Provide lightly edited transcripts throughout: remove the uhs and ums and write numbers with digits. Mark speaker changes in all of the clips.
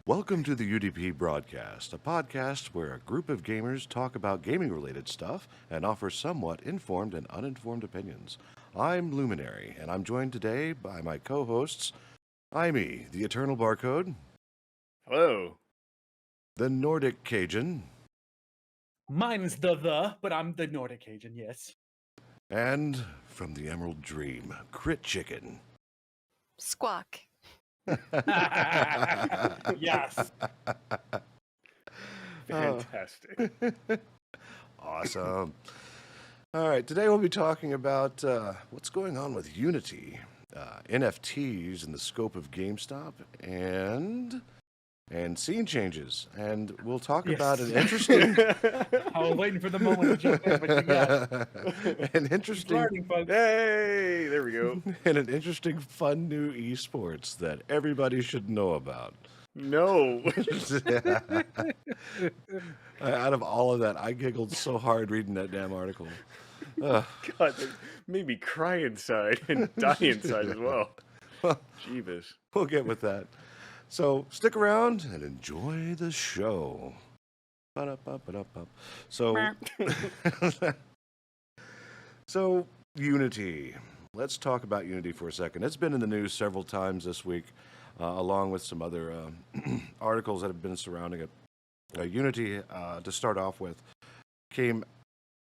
Speaker 1: Welcome to the UDP broadcast, a podcast where a group of gamers talk about gaming-related stuff and offer somewhat informed and uninformed opinions. I'm Luminary, and I'm joined today by my co-hosts, Imi, the Eternal Barcode.
Speaker 2: Hello.
Speaker 1: The Nordic Cajun.
Speaker 3: Mine's but I'm the Nordic Cajun, yes.
Speaker 1: And from the Emerald Dream, Crit Chicken.
Speaker 4: Squawk.
Speaker 3: Yes.
Speaker 2: Fantastic.
Speaker 1: Awesome. All right, today we'll be talking about what's going on with Unity, NFTs in the scope of Gamestop, and scene changes. And we'll talk about an interesting...
Speaker 3: I was waiting for the moment to jump in, but you got it.
Speaker 1: An interesting...
Speaker 3: Learning, folks.
Speaker 2: Hey, there we go.
Speaker 1: And an interesting, fun new esports that everybody should know about.
Speaker 2: No.
Speaker 1: Out of all of that, I giggled so hard reading that damn article.
Speaker 2: God, that made me cry inside and die inside as well. Jeebus.
Speaker 1: We'll get with that. So stick around and enjoy the show. So, so Unity. Let's talk about Unity for a second. It's been in the news several times this week, along with some other articles that have been surrounding it. Unity, to start off with, came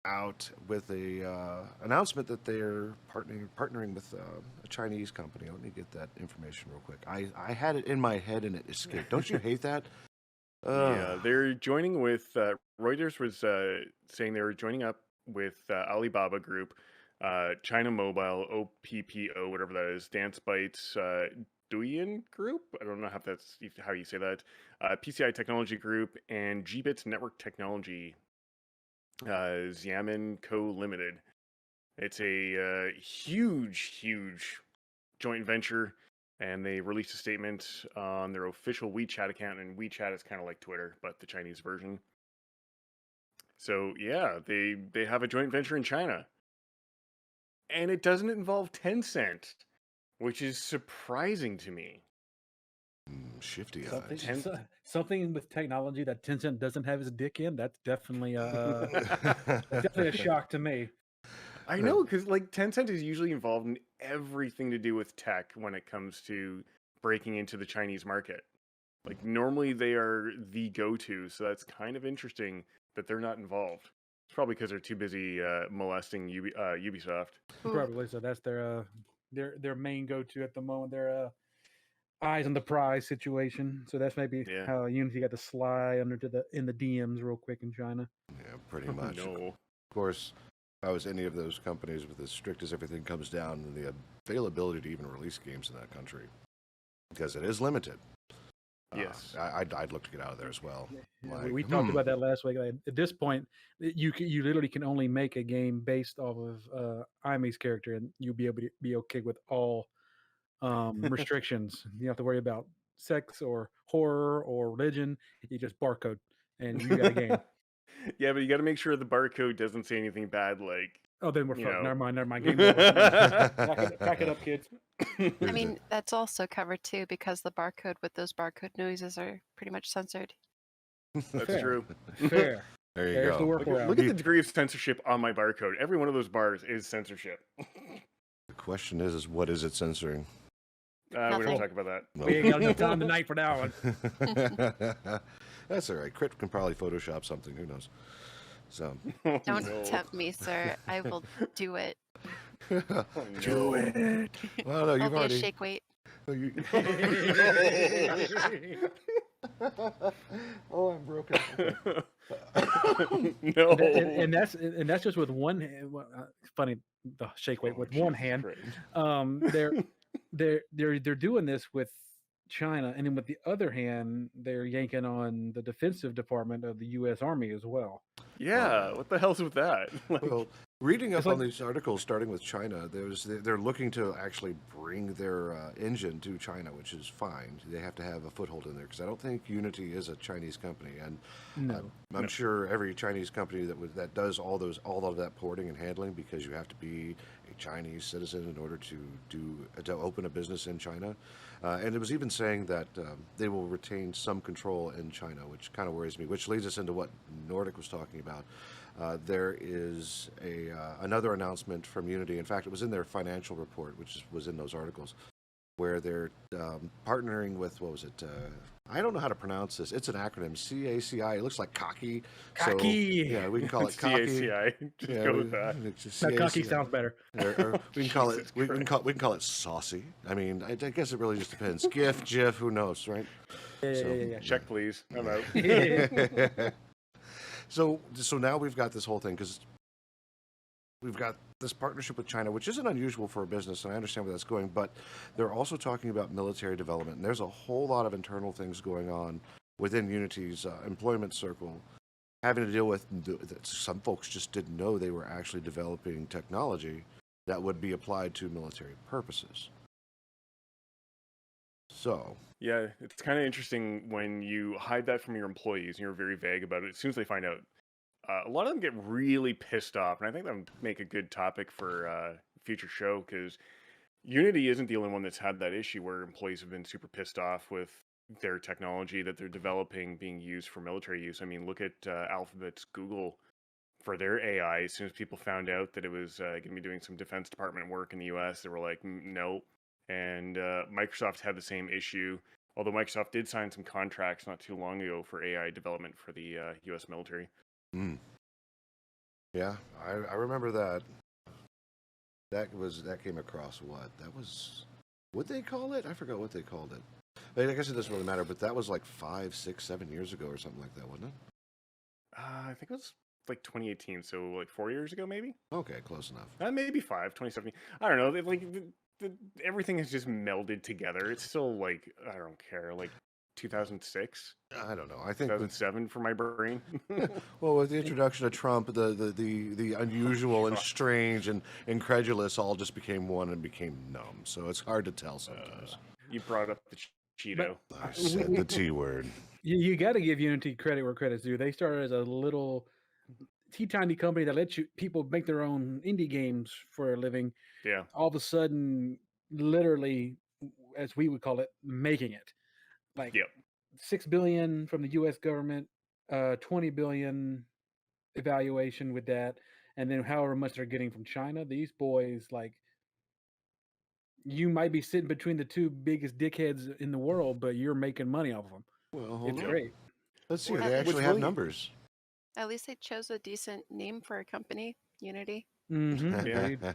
Speaker 1: out with a announcement that they're partnering with a Chinese company. Let me get that information real quick. I had it in my head and it escaped. Don't you hate that?
Speaker 2: Yeah, they're joining with Reuters was saying they were joining up with Alibaba Group, China Mobile, OPPO, whatever that is, Dance Bytes, Douyin Group. I don't know how you say that. PCI Technology Group and Gbits Network Technology. Xiamen Co. Limited. It's a huge joint venture, and they released a statement on their official WeChat account, and WeChat is kind of like Twitter, but the Chinese version. So yeah, they have a joint venture in China, and it doesn't involve Tencent, which is surprising to me.
Speaker 1: Shifty eyes.
Speaker 3: Something with technology that Tencent doesn't have his dick in, that's definitely a shock to me.
Speaker 2: I know, because like Tencent is usually involved in everything to do with tech when it comes to breaking into the Chinese market. Like normally they are the go-to, so that's kind of interesting that they're not involved. It's probably because they're too busy molesting Ubisoft.
Speaker 3: Probably, so that's their main go-to at the moment. Their eyes on the prize situation. So that's maybe how Unity got to slide in the DMs real quick in China.
Speaker 1: Yeah, pretty much.
Speaker 2: No.
Speaker 1: Of course, if I was any of those companies with as strict as everything comes down, and the availability to even release games in that country, because it is limited.
Speaker 2: Yes,
Speaker 1: I'd look to get out of there as well.
Speaker 3: Yeah,
Speaker 1: Like,
Speaker 3: we talked about that last week. Like, at this point, you literally can only make a game based off of Imi's character, and you'll be able to be okay with all restrictions. You don't have to worry about sex or horror or religion. You just barcode, and you got a game.
Speaker 2: Yeah, but you got to make sure the barcode doesn't say anything bad, like.
Speaker 3: Oh, then we're
Speaker 2: You
Speaker 3: fucked.
Speaker 2: know.
Speaker 3: Never mind. Game over. Back it up, kids.
Speaker 4: I mean, that's also covered too because the barcode with those barcode noises are pretty much censored.
Speaker 2: That's
Speaker 3: Fair.
Speaker 2: true.
Speaker 3: Fair.
Speaker 1: there you
Speaker 3: There's
Speaker 1: go.
Speaker 3: the workaround.
Speaker 2: Look at the degree of censorship on my barcode. Every one of those bars is censorship.
Speaker 1: The question is what is it censoring?
Speaker 2: We don't
Speaker 4: Nothing.
Speaker 2: talk about that.
Speaker 3: We ain't got enough time tonight for that one.
Speaker 1: That's all right. Crit can probably Photoshop something. Who knows? So
Speaker 4: Don't
Speaker 2: No.
Speaker 4: tempt me, sir. I will do it.
Speaker 1: do it. Well, no,
Speaker 4: I'll
Speaker 1: you've
Speaker 4: be a
Speaker 1: already.
Speaker 4: shake weight.
Speaker 1: Oh, I'm broken.
Speaker 2: No.
Speaker 3: and that's just with one hand. Funny, the shake weight with one hand.
Speaker 2: Christ.
Speaker 3: They're doing this with China, and then with the other hand, they're yanking on the defensive department of the U.S. Army as well.
Speaker 2: Yeah, what the hell's with that? Like,
Speaker 1: Well, reading up
Speaker 3: It's
Speaker 1: on
Speaker 3: like-
Speaker 1: these articles, starting with China, they're looking to actually bring their engine to China, which is fine. They have to have a foothold in there because I don't think Unity is a Chinese company, and
Speaker 3: No.
Speaker 1: I'm sure every Chinese company that does all of that porting and handling, because you have to be a Chinese citizen in order to open a business in China, and it was even saying that they will retain some control in China, which kind of worries me. Which leads us into what Nordic was talking about. There is another announcement from Unity. In fact, it was in their financial report, which was in those articles, where they're partnering with, what was it? I don't know how to pronounce this. It's an acronym, CACI. It looks like cocky.
Speaker 3: Cocky.
Speaker 1: So, yeah, we can call it cocky.
Speaker 2: CACI. Just go with that.
Speaker 1: It's just
Speaker 3: That cocky
Speaker 1: CACI.
Speaker 3: sounds better.
Speaker 1: Or we can call it
Speaker 2: Jesus
Speaker 1: we can call it saucy. I mean, I guess it really just depends. GIF, GIF, who knows, right?
Speaker 3: Yeah.
Speaker 2: Check, please. I'm out.
Speaker 1: So now we've got this whole thing because we've got this partnership with China, which isn't unusual for a business, and I understand where that's going, but they're also talking about military development, and there's a whole lot of internal things going on within Unity's employment circle, having to deal with some folks just didn't know they were actually developing technology that would be applied to military purposes. So
Speaker 2: Yeah, it's kind of interesting when you hide that from your employees and you're very vague about it. As soon as they find out, a lot of them get really pissed off, and I think that would make a good topic for a future show, because Unity isn't the only one that's had that issue where employees have been super pissed off with their technology that they're developing being used for military use. I mean, look at Alphabet's Google for their AI. As soon as people found out that it was going to be doing some Defense Department work in the US, they were like, no. And Microsoft had the same issue, although Microsoft did sign some contracts not too long ago for AI development for the US military.
Speaker 1: yeah, I remember that. That came across what? That was, what they call it? I forgot what they called it. I guess it doesn't really matter, but that was like 5, 6, 7 years ago or something like that, wasn't it?
Speaker 2: I think it was like 2018, so like 4 years ago, maybe?
Speaker 1: Okay, close enough.
Speaker 2: Maybe 2017. I don't know. Everything has just melded together. It's still like, I don't care, like 2006,
Speaker 1: I don't know. I think
Speaker 2: 2007 for my brain.
Speaker 1: well, with the introduction of Trump, the unusual and strange and incredulous all just became one and became numb. So it's hard to tell sometimes.
Speaker 2: You brought up the Cheeto.
Speaker 1: I said the T word.
Speaker 3: You got to give Unity credit where credit's due. They started as a little teeny company that lets people make their own indie games for a living.
Speaker 2: Yeah.
Speaker 3: All of a sudden, literally, as we would call it, making it. Like
Speaker 2: Yep.
Speaker 3: $6 billion from the U.S. government, $20 billion evaluation with that, and then however much they're getting from China. These boys, like, you might be sitting between the two biggest dickheads in the world, but you're making money off of them.
Speaker 1: Well, hold
Speaker 3: It's
Speaker 1: on.
Speaker 3: great.
Speaker 1: Let's see.
Speaker 4: Well,
Speaker 1: They actually have numbers.
Speaker 4: At least they chose a decent name for a company, Unity.
Speaker 3: Mm-hmm.
Speaker 2: Yeah.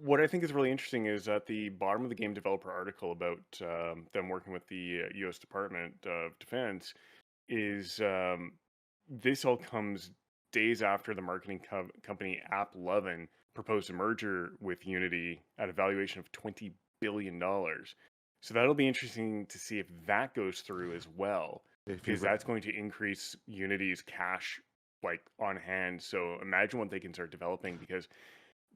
Speaker 2: What I think is really interesting is at the bottom of the game developer article about them working with the U.S. Department of Defense is this all comes days after the marketing company AppLovin proposed a merger with Unity at a valuation of $20 billion. So that'll be interesting to see if that goes through as well, because that's going to increase Unity's cash like on hand. So imagine what they can start developing, because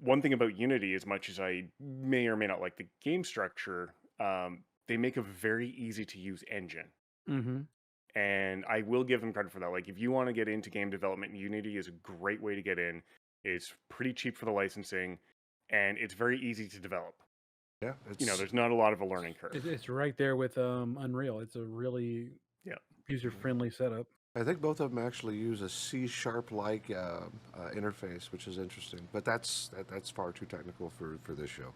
Speaker 2: one thing about Unity, as much as I may or may not like the game structure, they make a very easy to use engine.
Speaker 3: Mm-hmm.
Speaker 2: And I will give them credit for that. Like, if you want to get into game development, Unity is a great way to get in. It's pretty cheap for the licensing, and it's very easy to develop.
Speaker 1: Yeah,
Speaker 2: there's not a lot of a learning curve.
Speaker 3: It's right there with Unreal. It's a really user-friendly setup.
Speaker 1: I think both of them actually use a C# like interface, which is interesting. But that's far too technical for this show.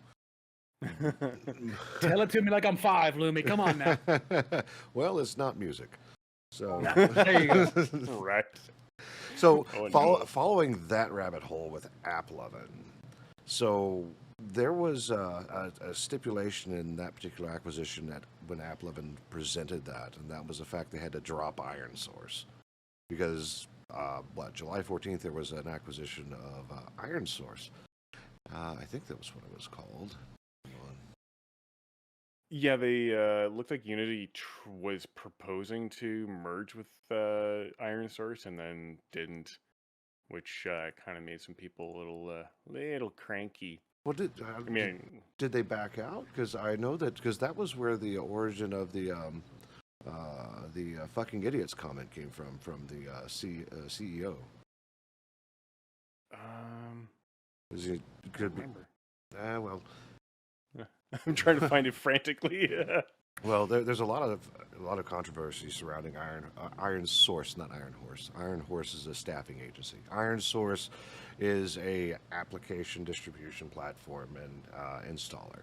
Speaker 3: Tell it to me like I'm 5, Lumi. Come on now.
Speaker 1: Well, it's not music. So
Speaker 3: There you go.
Speaker 2: Correct.
Speaker 1: So
Speaker 2: no.
Speaker 1: following that rabbit hole with AppLovin, so there was a stipulation in that particular acquisition that when AppLovin presented that, and that was the fact they had to drop Iron Source. Because, July 14th, there was an acquisition of Iron Source. I think that was what it was called.
Speaker 2: Yeah, they looked like Unity was proposing to merge with Iron Source and then didn't, which kind of made some people a little cranky.
Speaker 1: Well, did they back out? Because I know because that was where the origin of the fucking idiots comment came from the CEO.
Speaker 2: I
Speaker 1: Could
Speaker 2: remember.
Speaker 1: Well,
Speaker 2: I'm trying to find it frantically.
Speaker 1: well, there's a lot of controversy surrounding Iron Source, not Iron Horse. Iron Horse is a staffing agency. Iron Source is a application distribution platform and installer.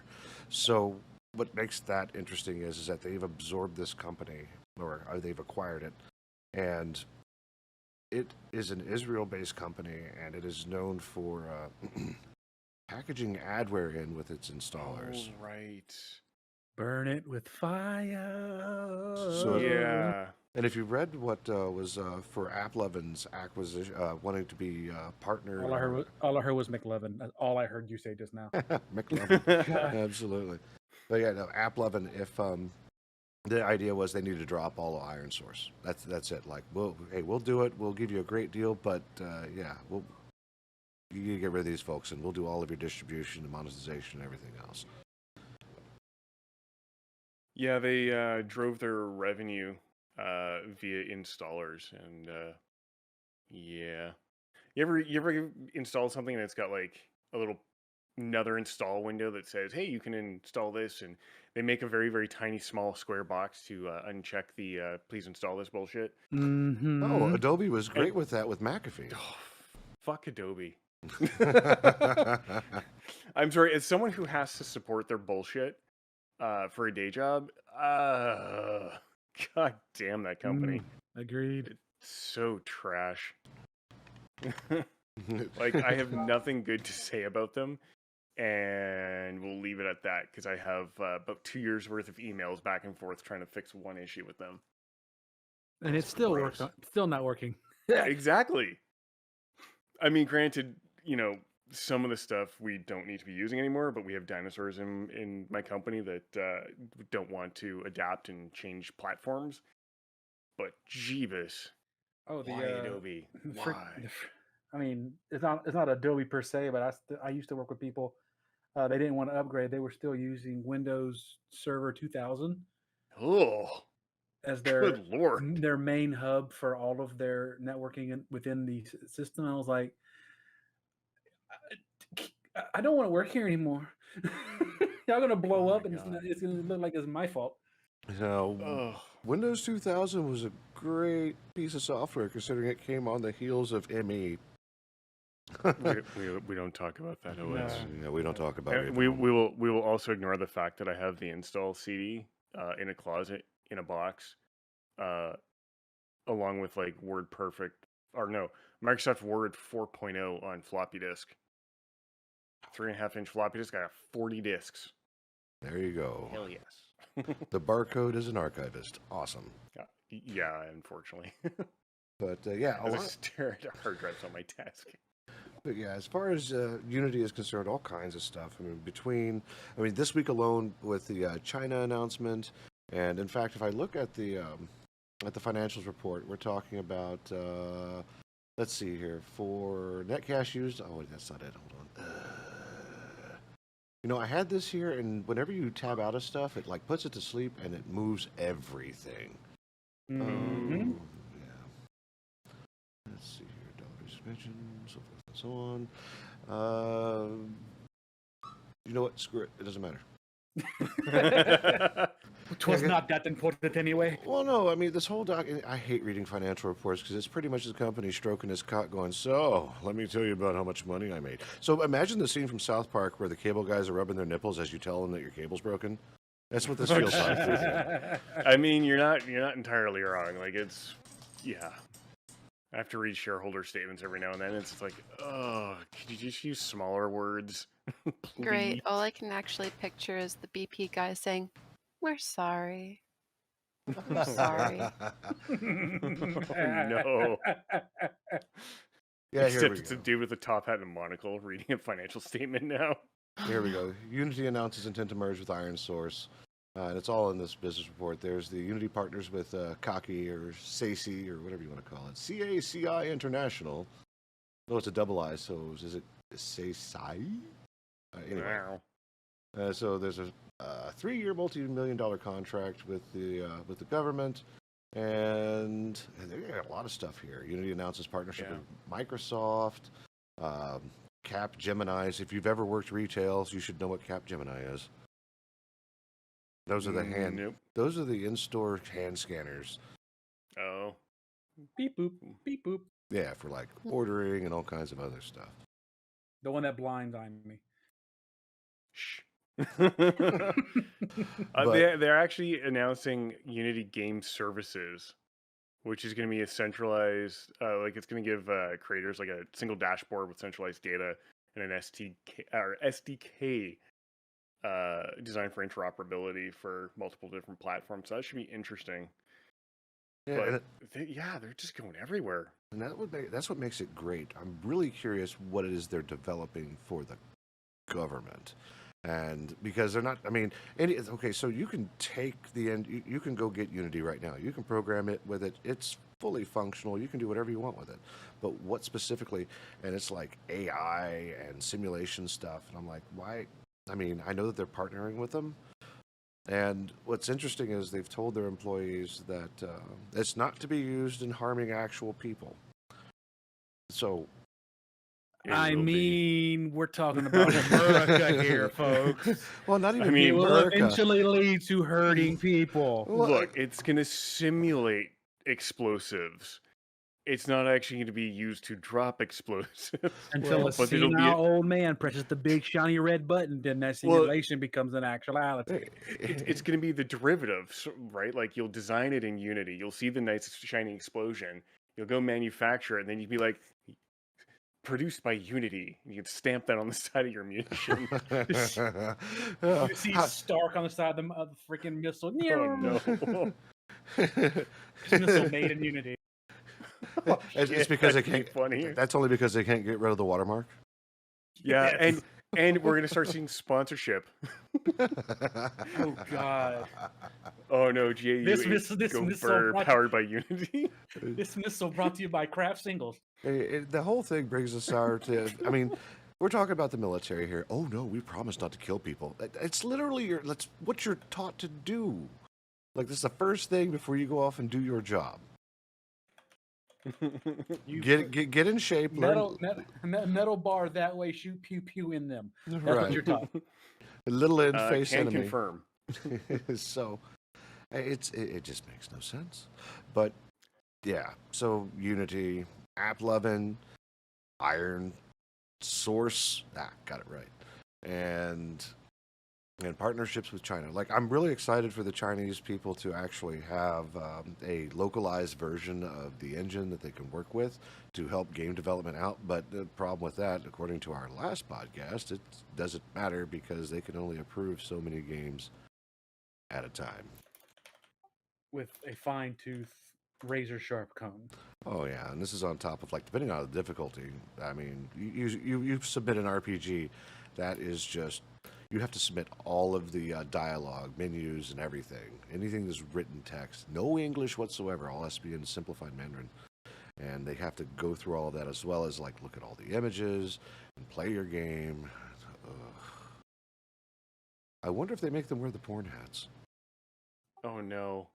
Speaker 1: So what makes that interesting is that they've absorbed this company, or they've acquired it, and it is an Israel-based company, and it is known for packaging adware in with its installers.
Speaker 2: Oh, right.
Speaker 3: Burn it with fire.
Speaker 1: So
Speaker 2: Yeah.
Speaker 1: And if you read what was for AppLovin's acquisition, wanting to be partner,
Speaker 3: All I heard was McLovin. That's all I heard you say just now.
Speaker 1: McLovin, absolutely. But yeah, no, AppLovin. If the idea was they need to drop all of Iron Source. That's it. Like, we'll do it. We'll give you a great deal, but yeah, you need to get rid of these folks, and we'll do all of your distribution and monetization and everything else.
Speaker 2: Yeah, they drove their revenue via installers, and yeah. You ever install something and it's got like a little another install window that says, "Hey, you can install this," and they make a very very tiny small square box to uncheck the "Please install this" bullshit.
Speaker 3: Mm-hmm.
Speaker 1: Oh, Adobe was great
Speaker 2: And-
Speaker 1: with that with McAfee.
Speaker 2: Oh, fuck Adobe. I'm sorry, as someone who has to support their bullshit for a day job, god damn that company.
Speaker 3: Agreed.
Speaker 2: So trash. Like, I have nothing good to say about them, and we'll leave it at that because I have about 2 years worth of emails back and forth trying to fix one issue with them.
Speaker 3: And it's still
Speaker 2: gross.
Speaker 3: still not working.
Speaker 2: Exactly. I mean, granted, some of the stuff we don't need to be using anymore, but we have dinosaurs in my company that don't want to adapt and change platforms. But Jeebus,
Speaker 3: Oh,
Speaker 2: why Adobe? Why?
Speaker 3: I mean, it's not Adobe per se, but I used to work with people. They didn't want to upgrade. They were still using Windows Server 2000
Speaker 2: Oh,
Speaker 3: as
Speaker 2: good lord.
Speaker 3: their main hub for all of their networking within the system. I was like, I don't want to work here anymore. Y'all gonna blow
Speaker 2: Oh
Speaker 3: up,
Speaker 2: my
Speaker 3: and
Speaker 2: God.
Speaker 3: it's gonna look like it's my fault.
Speaker 1: Now, Windows 2000 was a great piece of software considering it came on the heels of ME.
Speaker 2: We don't talk about that OS.
Speaker 1: Yeah, we don't talk about it.
Speaker 2: We will also ignore the fact that I have the install CD in a closet in a box, along with like Microsoft Word 4.0 on floppy disk. 3.5-inch floppy disk. I have 40 disks.
Speaker 1: There you go.
Speaker 2: Hell yes.
Speaker 1: The barcode is an archivist. Awesome.
Speaker 2: Yeah, unfortunately.
Speaker 1: But yeah,
Speaker 2: As I stare at hard drives on my desk.
Speaker 1: But yeah, as far as Unity is concerned, all kinds of stuff. I mean, this week alone with the China announcement, and in fact, if I look at the financials report, we're talking about. Let's see here for net cash used. Oh, wait, that's not it. Hold on. I had this here, and whenever you tab out of stuff, it like puts it to sleep and it moves everything.
Speaker 3: Mm-hmm.
Speaker 1: Yeah. Let's see here. Dollar suspension, so forth and so on. You know what? Screw it. It doesn't matter.
Speaker 3: Which was not that important anyway.
Speaker 1: Well, no, I mean, this whole I hate reading financial reports because it's pretty much the company stroking his cock going, so, let me tell you about how much money I made. So imagine the scene from South Park where the cable guys are rubbing their nipples as you tell them that your cable's broken. That's what this feels like.
Speaker 2: I mean, you're not entirely wrong. Like, yeah. I have to read shareholder statements every now and then. It's like, oh, could you just use smaller words?
Speaker 4: Great. All I can actually picture is the BP guy saying, "We're sorry. We're sorry."
Speaker 2: Oh, no.
Speaker 1: Yeah, here
Speaker 2: Except
Speaker 1: we
Speaker 2: it's a
Speaker 1: go.
Speaker 2: dude with a top hat and a monocle reading a financial statement now.
Speaker 1: Here we go. Unity announces intent to merge with Iron Source. And it's all in this business report. There's the Unity partners with Kaki or SACI or whatever you want to call it. CACI International. No, it's a double I, so is it SACI? Anyway.
Speaker 2: Wow.
Speaker 1: So there's a 3-year multi-million-dollar contract with the government. And they got a lot of stuff here. Unity announces partnership with Microsoft. Cap Geminis. If you've ever worked retail, you should know what Cap Gemini is. Those are the
Speaker 2: Nope.
Speaker 1: Those are the in-store hand scanners.
Speaker 2: Oh.
Speaker 3: Beep boop, beep boop.
Speaker 1: Yeah, for like ordering and all kinds of other stuff.
Speaker 3: The one that blinds on me.
Speaker 2: Shh.
Speaker 1: But-
Speaker 2: They're actually announcing Unity Game Services, which is going to be a centralized, like it's going to give creators like a single dashboard with centralized data and an SDK designed for interoperability for multiple different platforms. So that should be interesting.
Speaker 1: Yeah,
Speaker 2: But they're just going everywhere.
Speaker 1: and that's what makes it great. I'm really curious what it is they're developing for the government. And because they're not, I mean, okay, so you can take you can go get Unity right now. You can program it with it. It's fully functional. You can do whatever you want with it. But what specifically, and it's like AI and simulation stuff. And I'm like, why? I mean, I know that they're partnering with them. And what's interesting is they've told their employees that it's not to be used in harming actual people. So,
Speaker 3: I mean, we're talking about America here, folks.
Speaker 1: well, not even
Speaker 3: It will
Speaker 1: America.
Speaker 3: eventually lead to hurting people.
Speaker 2: Look, it's going to simulate explosives. It's not actually going to be used to drop explosives.
Speaker 3: Until a
Speaker 2: but it'll be
Speaker 3: senile old man presses the big shiny red button, then that simulation becomes an actuality.
Speaker 2: It's going to be the derivative, right? Like you'll design it in Unity. You'll see the nice shiny explosion. You'll go manufacture it, and then you'd be like, produced by Unity. You can stamp that on the side of your munition.
Speaker 3: You see Stark on the side of the freaking missile.
Speaker 2: Oh no!
Speaker 3: This missile made in Unity.
Speaker 1: It's because they can't.
Speaker 2: Funny.
Speaker 1: That's only because they can't get rid of the watermark.
Speaker 2: Yeah,
Speaker 3: Yes.
Speaker 2: and we're gonna start seeing sponsorship.
Speaker 3: Oh God!
Speaker 2: Oh no, GAU
Speaker 3: This
Speaker 2: is
Speaker 3: missile
Speaker 2: powered by Unity.
Speaker 3: This missile brought to you by Craft Singles.
Speaker 1: The whole thing brings us sour to. I mean, we're talking about the military here. Oh no, we promised not to kill people. It's literally that's what you're taught to do. Like this is the first thing before you go off and do your job. Get in shape.
Speaker 3: Metal bar that way. Shoot pew pew in them. That's
Speaker 1: Right.
Speaker 3: what you're taught.
Speaker 1: A little in face
Speaker 2: can
Speaker 1: enemy.
Speaker 2: confirm.
Speaker 1: So it just makes no sense. But yeah, so Unity, AppLovin, Iron, Source, got it right, and partnerships with China. Like I'm really excited for the Chinese people to actually have a localized version of the engine that they can work with to help game development out. But the problem with that, according to our last podcast, it doesn't matter because they can only approve so many games at a time.
Speaker 3: With a fine tooth, razor sharp comb.
Speaker 1: Oh yeah, and this is on top of like depending on the difficulty. I mean, you submit an RPG, that is just you have to submit all of the dialogue, menus, and everything. Anything that's written text, no English whatsoever. All has to be in simplified Mandarin, and they have to go through all of that as well as like look at all the images and play your game. Ugh. I wonder if they make them wear the porn hats.
Speaker 2: Oh no.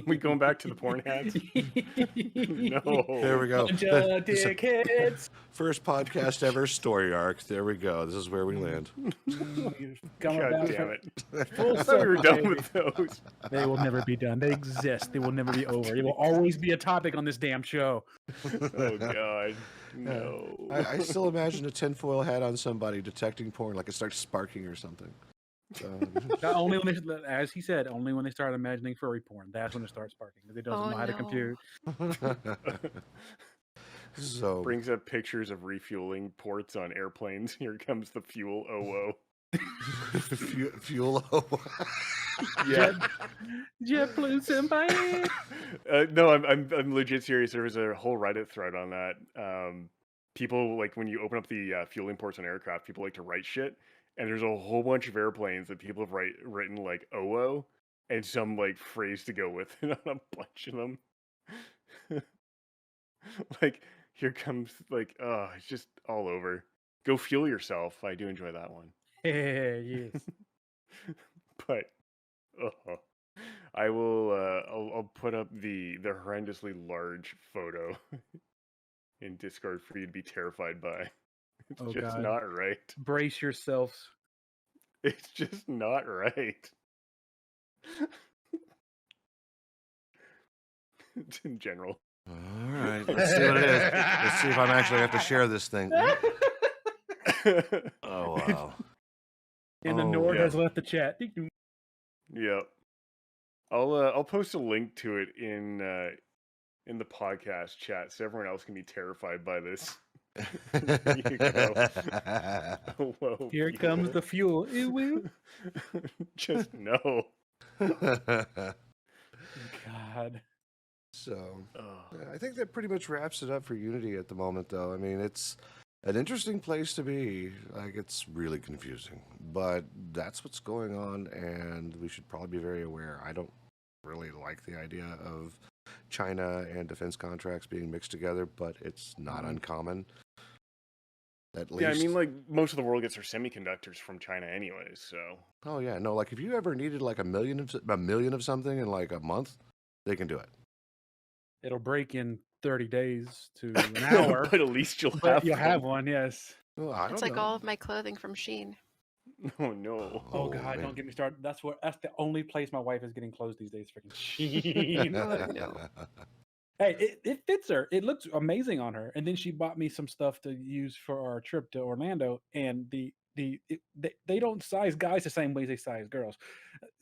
Speaker 2: We going back to the porn hats? No.
Speaker 1: There we go.
Speaker 3: Bunch of dickheads.
Speaker 1: First podcast ever story arc. There we go. This is where we land.
Speaker 3: Coming
Speaker 2: God
Speaker 3: back
Speaker 2: damn it.
Speaker 3: full
Speaker 2: I thought we were
Speaker 3: circle,
Speaker 2: done
Speaker 3: baby.
Speaker 2: with those.
Speaker 3: They will never be done. They exist. They will never be over. They will always be a topic on this damn show.
Speaker 2: Oh god. No.
Speaker 1: I still imagine a tinfoil hat on somebody detecting porn, like it starts sparking or something.
Speaker 3: Only when they, as he said, only when they start imagining furry porn. That's when it starts sparking. Because it doesn't know how to compute.
Speaker 1: So
Speaker 2: Brings up pictures of refueling ports on airplanes. Here comes the fuel OO.
Speaker 1: fuel.
Speaker 2: Yeah.
Speaker 3: JetBlue senpai.
Speaker 2: No, I'm legit serious. There was a whole Reddit thread on that. People like when you open up the fueling ports on aircraft, people like to write shit, and there's a whole bunch of airplanes that people have written like OO and some like phrase to go with it on a bunch of them. Like here comes like it's just all over. Go fuel yourself. I do enjoy that one.
Speaker 3: Yes.
Speaker 2: But I will I'll put up the horrendously large photo in Discord for you to be terrified by. It's
Speaker 3: Oh
Speaker 2: just
Speaker 3: God.
Speaker 2: not right.
Speaker 3: Brace yourselves.
Speaker 2: It's just not right. It's in general.
Speaker 1: All right, let's see what it is. Let's see if I'm actually have to share this thing. Oh wow.
Speaker 3: And the
Speaker 1: Oh,
Speaker 3: Nord
Speaker 2: yeah.
Speaker 3: has left the chat.
Speaker 2: Yep. I'll post a link to it in the podcast chat so everyone else can be terrified by this. There you go. Whoa,
Speaker 3: Here comes the fuel. It will.
Speaker 2: Just no.
Speaker 3: God.
Speaker 1: So,
Speaker 2: Oh.
Speaker 1: I think that pretty much wraps it up for Unity at the moment, though. I mean, it's an interesting place to be. Like, it's really confusing, but that's what's going on, and we should probably be very aware. I don't really like the idea of China and defense contracts being mixed together, but it's not uncommon. At least.
Speaker 2: Yeah, I mean, like, most of the world gets their semiconductors from China anyways, so.
Speaker 1: Oh yeah, no. Like, if you ever needed like a million of something in like a month, they can do it.
Speaker 3: It'll break in 30 days to an hour.
Speaker 2: But at least you'll
Speaker 3: But
Speaker 2: have
Speaker 3: you'll have
Speaker 2: them.
Speaker 3: one, yes.
Speaker 1: Well, I
Speaker 4: It's
Speaker 1: don't
Speaker 4: like
Speaker 1: know.
Speaker 4: all of my clothing from Shein.
Speaker 2: Oh, no.
Speaker 3: Oh God,
Speaker 1: man.
Speaker 3: don't get me started. That's the only place my wife is getting clothes these days. Freaking Shein.
Speaker 4: Oh, no.
Speaker 3: Hey, it fits her. It looks amazing on her. And then she bought me some stuff to use for our trip to Orlando. And they don't size guys the same way they size girls.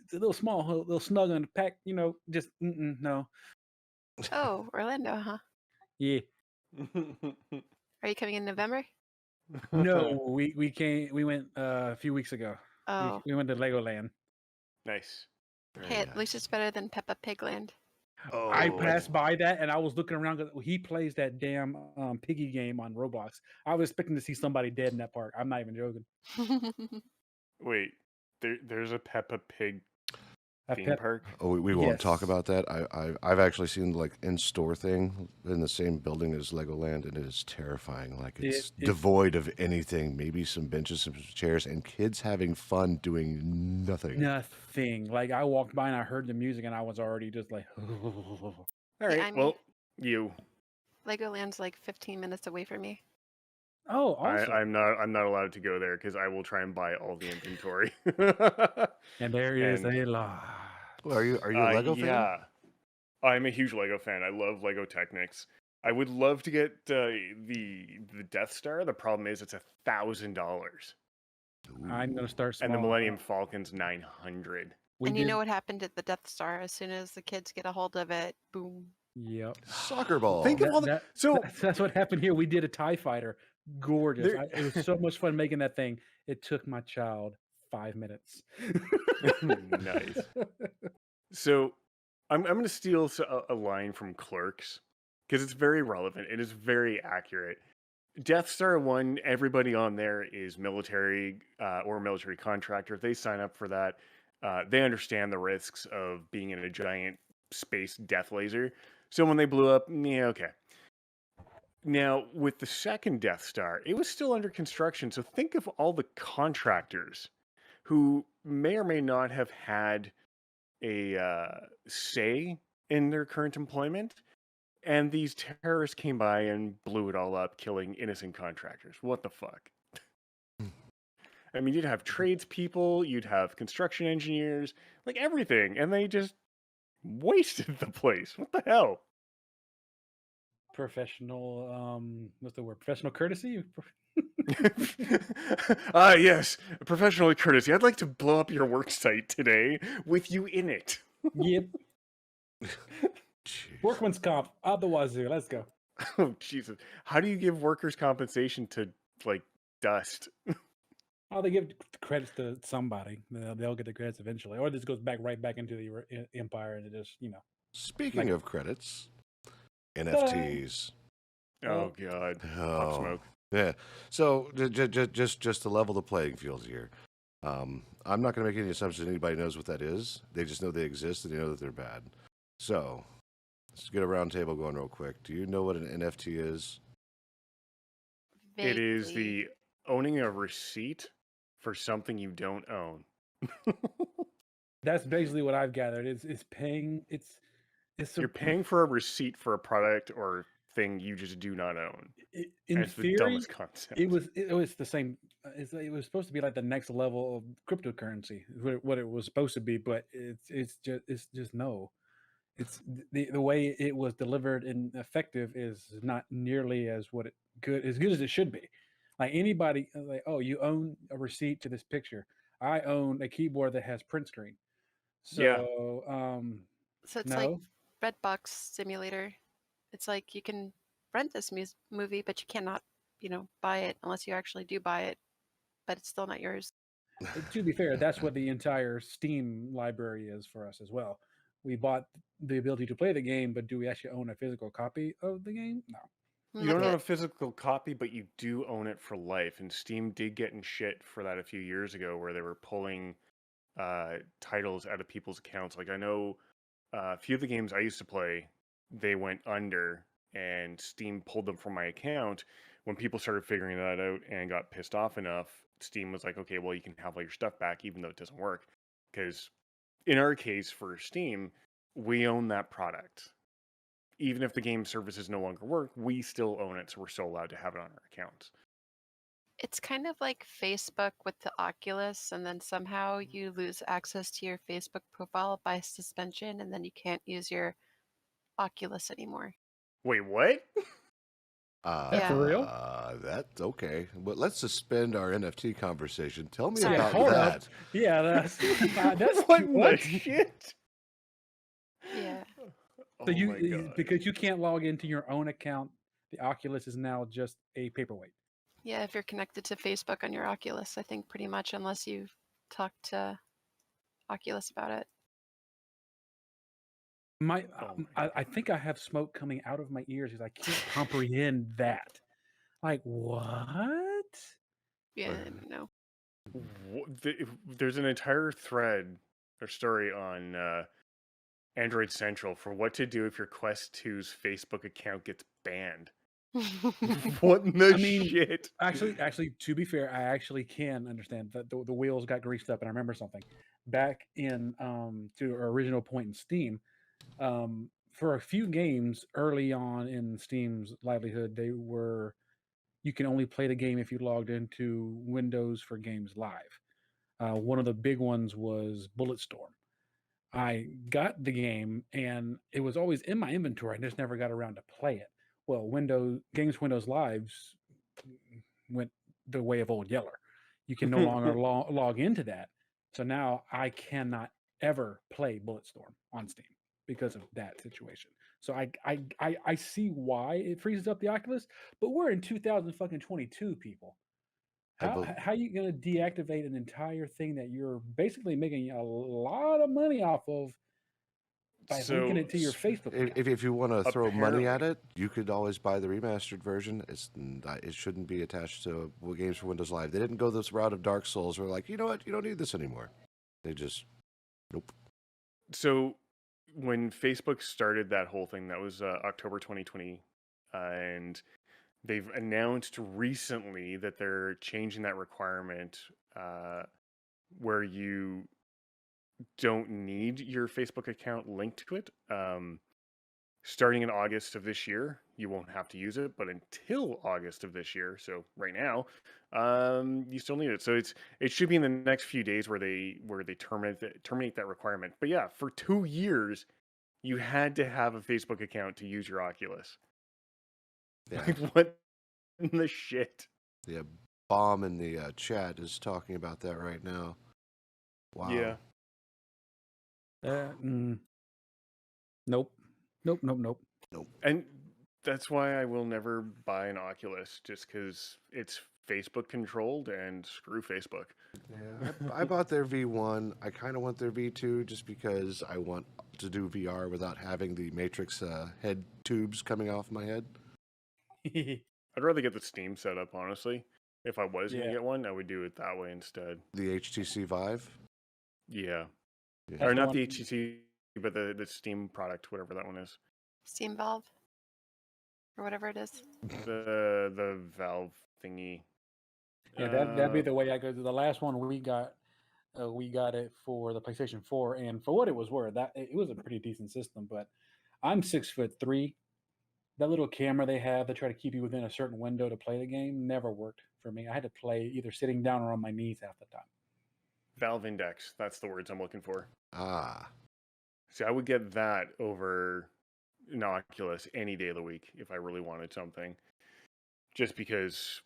Speaker 3: It's a little small, a little snug on the pack. You know, just no.
Speaker 4: Oh, Orlando, huh?
Speaker 3: Yeah.
Speaker 4: Are you coming in November?
Speaker 3: No, we went a few weeks ago.
Speaker 4: Oh,
Speaker 3: We went to Legoland.
Speaker 2: Nice.
Speaker 4: hey, at least it's better than Peppa Pig Land.
Speaker 1: Oh,
Speaker 3: I passed by that and I was looking around because he plays that damn piggy game on Roblox. I was expecting to see somebody dead in that park. I'm not even joking.
Speaker 2: Wait, there's a Peppa Pig
Speaker 3: A
Speaker 2: theme
Speaker 3: pep-
Speaker 2: park?
Speaker 1: Oh, we won't talk
Speaker 3: Yes.
Speaker 1: about that. I've actually seen like in-store thing in the same building as Legoland, and it is terrifying. Like, it's
Speaker 3: It-
Speaker 1: devoid of anything. Maybe some benches, some chairs, and kids having fun doing nothing.
Speaker 3: Nothing. Like I walked by and I heard the music and I was already just like,
Speaker 2: All
Speaker 4: Hey,
Speaker 2: right,
Speaker 4: I'm
Speaker 2: well, you.
Speaker 4: Legoland's like 15 minutes away from me.
Speaker 3: oh, awesome.
Speaker 2: I'm not allowed to go there because I will try and buy all the inventory.
Speaker 3: And there is
Speaker 2: and-
Speaker 3: a lot.
Speaker 1: Well, are you a Lego fan?
Speaker 2: Yeah, I'm a huge Lego fan. I love Lego Technics. I would love to get the Death Star. The problem is it's $1,000,
Speaker 3: I'm gonna start small.
Speaker 2: and the Millennium Falcon's $900.
Speaker 4: And you know what happened at the Death Star? As soon as the kids get a hold of it, boom.
Speaker 3: Yep.
Speaker 1: Soccer ball.
Speaker 2: Think of all the
Speaker 3: That's what happened here. We did a TIE fighter. Gorgeous.
Speaker 2: There-
Speaker 3: It was so much fun making that thing. It took my child 5 minutes.
Speaker 2: Nice. So I'm going to steal a line from Clerks because it's very relevant. It is very accurate. Death Star 1, everybody on there is military or military contractor. If they sign up for that, they understand the risks of being in a giant space death laser. So when they blew up, yeah, okay. Now, with the second Death Star, it was still under construction. So think of all the contractors who may or may not have had a say in their current employment. And these terrorists came by and blew it all up, killing innocent contractors. What the fuck? I mean, you'd have tradespeople, you'd have construction engineers, like everything. And they just wasted the place. What the hell?
Speaker 3: Professional, what's the word? Professional courtesy?
Speaker 2: Yes, professional courtesy. I'd like to blow up your work site today with you in it.
Speaker 3: Yep.
Speaker 1: Jeez.
Speaker 3: Workman's comp. Out the wazoo. Let's go.
Speaker 2: Oh, Jesus. How do you give workers compensation to, like, dust?
Speaker 3: Oh, they give credits to somebody. They'll get the credits eventually. Or this goes right back into the empire and it just,
Speaker 1: Speaking
Speaker 3: Like-
Speaker 1: of credits, NFTs.
Speaker 2: Oh, God. Pop
Speaker 1: Oh,
Speaker 2: smoke.
Speaker 1: yeah. So just to level the playing field here. I'm not going to make any assumption anybody knows what that is. They just know they exist and they know that they're bad. So let's get a round table going real quick. Do you know what an NFT is?
Speaker 2: It is
Speaker 4: Vaguely.
Speaker 2: the owning a receipt for something you don't own.
Speaker 3: That's basically what I've gathered. It's paying. It's
Speaker 2: You're paying for a receipt for a product or thing you just do not own. And
Speaker 3: In
Speaker 2: it's the
Speaker 3: theory,
Speaker 2: dumbest concept.
Speaker 3: it was the same. It was supposed to be like the next level of cryptocurrency, what it was supposed to be, but it's just no. It's the way it was delivered and effective is not nearly as good as it should be. Like anybody, like, oh, you own a receipt to this picture. I own a keyboard that has print screen.
Speaker 2: Yeah.
Speaker 3: So
Speaker 4: So it's like
Speaker 3: no,
Speaker 4: Redbox Simulator. It's like you can rent this movie, but you cannot, buy it unless you actually do buy it, but it's still not yours.
Speaker 3: to be fair, that's what the entire Steam library is for us as well. We bought the ability to play the game, but do we actually own a physical copy of the game? No.
Speaker 2: You
Speaker 4: Look
Speaker 2: don't own
Speaker 4: at
Speaker 2: a physical copy, but you do own it for life. And Steam did get in shit for that a few years ago, where they were pulling titles out of people's accounts. Like I know a few of the games I used to play, they went under, and Steam pulled them from my account. When people started figuring that out and got pissed off enough, Steam was like, "Okay, well, you can have all your stuff back, even though it doesn't work." Because in our case, for Steam, we own that product. Even if the game services no longer work, we still own it, so we're still allowed to have it on our accounts.
Speaker 4: It's kind of like Facebook with the Oculus, and then somehow you lose access to your Facebook profile by suspension, and then you can't use your Oculus anymore.
Speaker 2: Wait, what?
Speaker 3: That for real?
Speaker 1: That's okay. But let's suspend our NFT conversation. Tell me
Speaker 4: Sorry.
Speaker 1: about
Speaker 3: Hold up.
Speaker 1: that.
Speaker 3: Yeah, that's
Speaker 2: What in the
Speaker 3: what?
Speaker 2: shit?
Speaker 4: Yeah.
Speaker 2: Oh
Speaker 3: So
Speaker 2: my god.
Speaker 3: because you can't log into your own account, the Oculus is now just a paperweight.
Speaker 4: Yeah, if you're connected to Facebook on your Oculus, I think pretty much, unless you've talked to Oculus about it.
Speaker 2: Oh my
Speaker 3: I think I have smoke coming out of my ears because I can't comprehend that. Like what?
Speaker 4: Yeah, no.
Speaker 2: There's an entire thread or story on Android Central for what to do if your Quest 2's Facebook account gets banned. What in the
Speaker 3: I mean,
Speaker 2: shit?
Speaker 3: Actually, to be fair, I actually can understand that the wheels got greased up, and I remember something back in to our original point in Steam. For a few games early on in Steam's livelihood, you can only play the game if you logged into Windows for Games Live. One of the big ones was Bulletstorm. I got the game and it was always in my inventory. I just never got around to play it. Well, Windows Lives went the way of Old Yeller. You can no longer log into that. So now I cannot ever play Bulletstorm on Steam because of that situation. So I see why it freezes up the Oculus, but we're in 2022, people. How are you going to deactivate an entire thing that you're basically making a lot of money off of by linking it to your Facebook account?
Speaker 1: If you want to throw money at
Speaker 2: Apparently.
Speaker 1: it, you could always buy the remastered version. It shouldn't be attached to games for Windows Live. They didn't go this route of Dark Souls. We're like, you know what? You don't need this anymore. They just nope.
Speaker 2: So when Facebook started that whole thing, that was October 2020, and they've announced recently that they're changing that requirement where you don't need your Facebook account linked to it. Starting in August of this year, you won't have to use it, but until August of this year, so right now, you still need it. So it should be in the next few days where they terminate that requirement. But yeah, for 2 years, you had to have a Facebook account to use your Oculus.
Speaker 1: Yeah.
Speaker 2: Like what in the shit?
Speaker 1: Yeah, Bomb in the chat is talking about that right now. Wow.
Speaker 2: Yeah.
Speaker 3: Nope. Nope.
Speaker 2: And that's why I will never buy an Oculus, just because it's Facebook controlled, and screw Facebook.
Speaker 1: Yeah, I bought their V1. I kind of want their V2 just because I want to do VR without having the Matrix head tubes coming off my head.
Speaker 2: I'd rather get the Steam setup, honestly. If I was going to
Speaker 3: Yeah.
Speaker 2: get one, I would do it that way instead.
Speaker 1: The HTC Vive.
Speaker 2: Yeah.
Speaker 1: Yeah.
Speaker 2: Or
Speaker 3: That's
Speaker 2: not
Speaker 3: one-
Speaker 2: the HTC, but the Steam product, whatever that one is.
Speaker 4: Steam Valve or whatever it is.
Speaker 2: The Valve thingy.
Speaker 3: Yeah, that'd be the way I go. The last one we got it for the PlayStation 4, and for what it was worth, that it was a pretty decent system. But I'm 6'3", that little camera they have that try to keep you within a certain window to play the game never worked for me. I had to play either sitting down or on my knees half the time.
Speaker 2: Valve Index. That's the words I'm looking for.
Speaker 1: Ah,
Speaker 2: See, I would get that over an Oculus any day of the week if I really wanted something. Just because,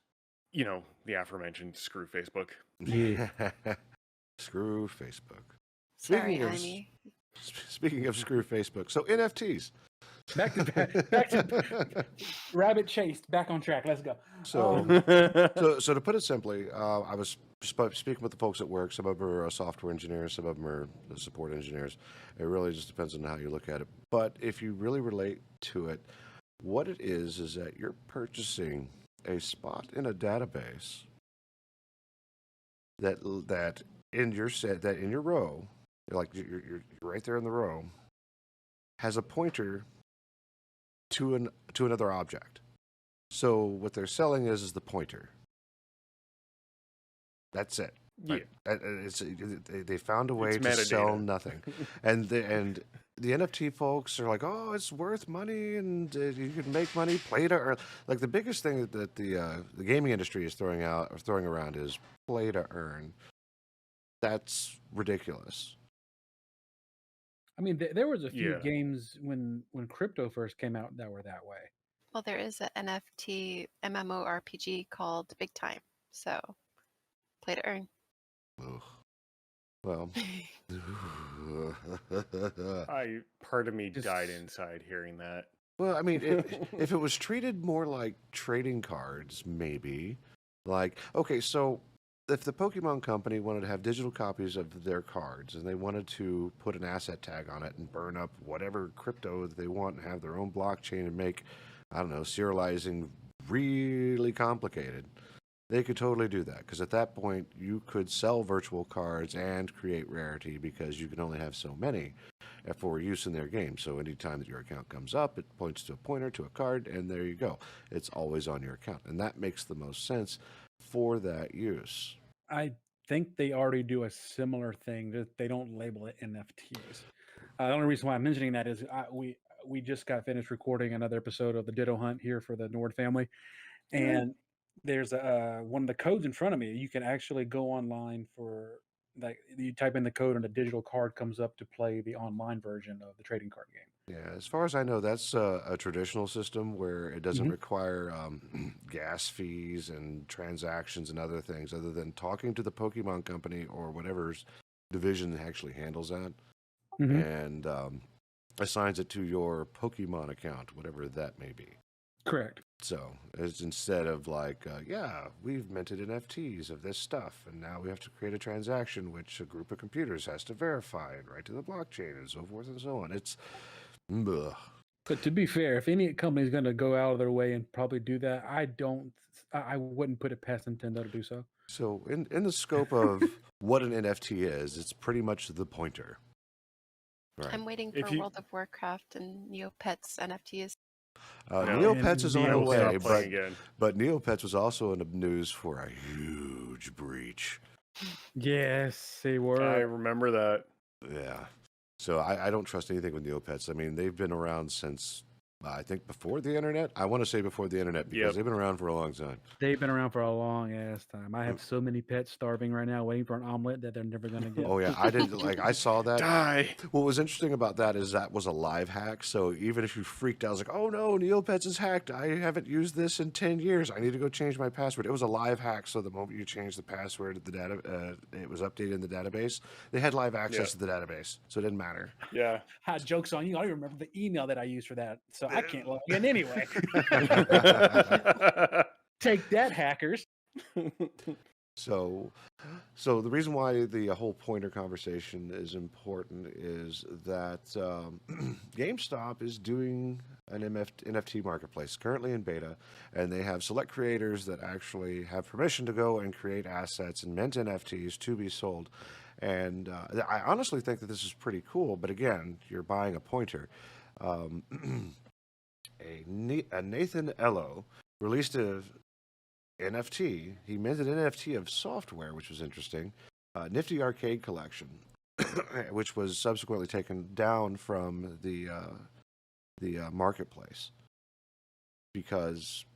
Speaker 2: the aforementioned screw Facebook.
Speaker 3: Yeah.
Speaker 1: Screw Facebook.
Speaker 4: Sorry,
Speaker 1: Speaking of
Speaker 4: Amy.
Speaker 1: speaking of screw Facebook, so NFTs.
Speaker 3: Back to rabbit chased. Back on track. Let's go.
Speaker 1: So, so to put it simply, I was speaking with the folks at work. Some of them are software engineers, some of them are support engineers. It really just depends on how you look at it. But if you really relate to it, what it is that you're purchasing a spot in a database that in your row, you're right there in the row, has a pointer to another object. So what they're selling is the pointer. That's it.
Speaker 2: Yeah.
Speaker 1: They found a way
Speaker 2: It's
Speaker 1: to sell
Speaker 2: metadata.
Speaker 1: nothing, and the NFT folks are like, oh, it's worth money, and you can make money. Play to earn. Like the biggest thing that the gaming industry is throwing around is play to earn. That's ridiculous.
Speaker 3: I mean, there was a few
Speaker 2: Yeah.
Speaker 3: games when crypto first came out that were that way.
Speaker 4: Well, there is an NFT MMORPG called Big Time. So play to earn.
Speaker 1: Ugh. Well,
Speaker 2: Part of me
Speaker 3: Just-
Speaker 2: died inside hearing that.
Speaker 1: well, I mean, if it was treated more like trading cards, maybe. Like, okay, so if the Pokemon Company wanted to have digital copies of their cards and they wanted to put an asset tag on it and burn up whatever crypto that they want and have their own blockchain and make, I don't know, serializing really complicated, they could totally do that. Because at that point, you could sell virtual cards and create rarity because you can only have so many for use in their game. So anytime that your account comes up, it points to a pointer to a card, and there you go. It's always on your account. And that makes the most sense for that use.
Speaker 3: I think they already do a similar thing. That they don't label it NFTs. The only reason why I'm mentioning that is we just got finished recording another episode of the Ditto Hunt here for the Nord family, and there's one of the codes in front of me. You can actually go online for like you type in the code and a digital card comes up to play the online version of the trading card game.
Speaker 1: Yeah, as far as I know, that's a traditional system where it doesn't
Speaker 3: Mhm.
Speaker 1: require gas fees and transactions and other things other than talking to the Pokemon Company or whatever's division actually handles that
Speaker 3: Mhm.
Speaker 1: and assigns it to your Pokemon account, whatever that may be.
Speaker 3: Correct.
Speaker 1: So it's instead of like, yeah, we've minted NFTs of this stuff, and now we have to create a transaction which a group of computers has to verify and write to the blockchain and so forth and so on. It's ugh.
Speaker 3: But to be fair, if any company is going to go out of their way and probably do that, I wouldn't put it past Nintendo to do so.
Speaker 1: So in the scope of what an NFT is, it's pretty much the pointer. Right.
Speaker 4: I'm waiting
Speaker 2: If
Speaker 4: for
Speaker 2: you-
Speaker 4: World of Warcraft and Neopets NFTs.
Speaker 2: No.
Speaker 1: Neopets is on the
Speaker 3: Neo-
Speaker 1: way,
Speaker 2: Stop playing again.
Speaker 1: but Neopets was also in the news for a huge breach.
Speaker 3: Yes, they
Speaker 2: I
Speaker 3: were.
Speaker 2: remember that.
Speaker 1: Yeah. So I don't trust anything with Neopets. I mean, they've been around since, I think, before the internet. I want to say before the internet because
Speaker 2: Yep.
Speaker 1: they've been around for a long time.
Speaker 3: They've been around for a long ass time. I have so many pets starving right now, waiting for an omelet that they're never going to get.
Speaker 1: Oh, yeah. I didn't, I saw that.
Speaker 2: Die.
Speaker 1: What was interesting about that is that was a live hack. So even if you freaked out, I was like, oh no, Neopets is hacked. I haven't used this in 10 years. I need to go change my password. It was a live hack. So the moment you changed the password, it was updated in the database. They had live access to the database. So it didn't matter.
Speaker 2: Yeah.
Speaker 3: Joke's on you. I don't even remember the email that I used for that. So I can't log in anyway. Take that, hackers.
Speaker 1: So the reason why the whole pointer conversation is important is that GameStop is doing an NFT marketplace currently in beta, and they have select creators that actually have permission to go and create assets and mint NFTs to be sold. And I honestly think that this is pretty cool. But again, you're buying a pointer. Nathan Ello released a NFT. He minted an NFT of software, which was interesting. Nifty Arcade Collection, which was subsequently taken down from the marketplace. because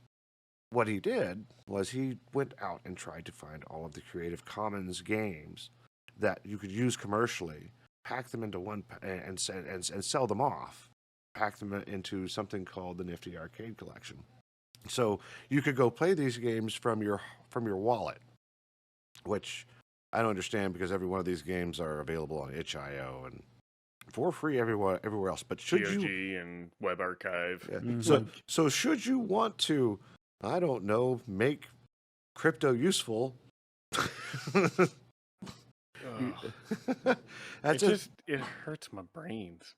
Speaker 1: what he did was he went out and tried to find all of the Creative Commons games that you could use commercially, pack them into one and sell them off, pack them into something called the Nifty Arcade Collection. So you could go play these games from your wallet, which I don't understand because every one of these games are available on itch.io and for free everywhere else. But should
Speaker 2: GOG
Speaker 1: you
Speaker 2: and Web Archive.
Speaker 1: yeah. So should you want to, I don't know, make crypto useful?
Speaker 2: It hurts my brains.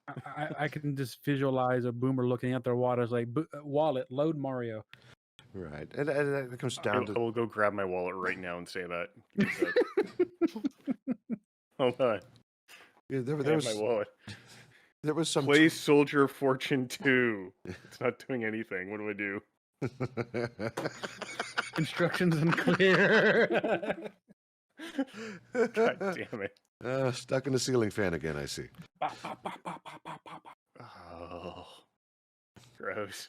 Speaker 3: I can just visualize a boomer looking at their waters like, wallet, load Mario.
Speaker 1: Right, and it comes down to.
Speaker 2: I will go grab my wallet right now and say that. Hold on.
Speaker 1: Yeah, there was
Speaker 2: my wallet.
Speaker 1: There was some
Speaker 2: Play Soldier of Fortune 2. It's not doing anything. What do I do?
Speaker 3: Instructions unclear.
Speaker 2: God damn it.
Speaker 1: Stuck in the ceiling fan again, I see.
Speaker 2: Oh, gross.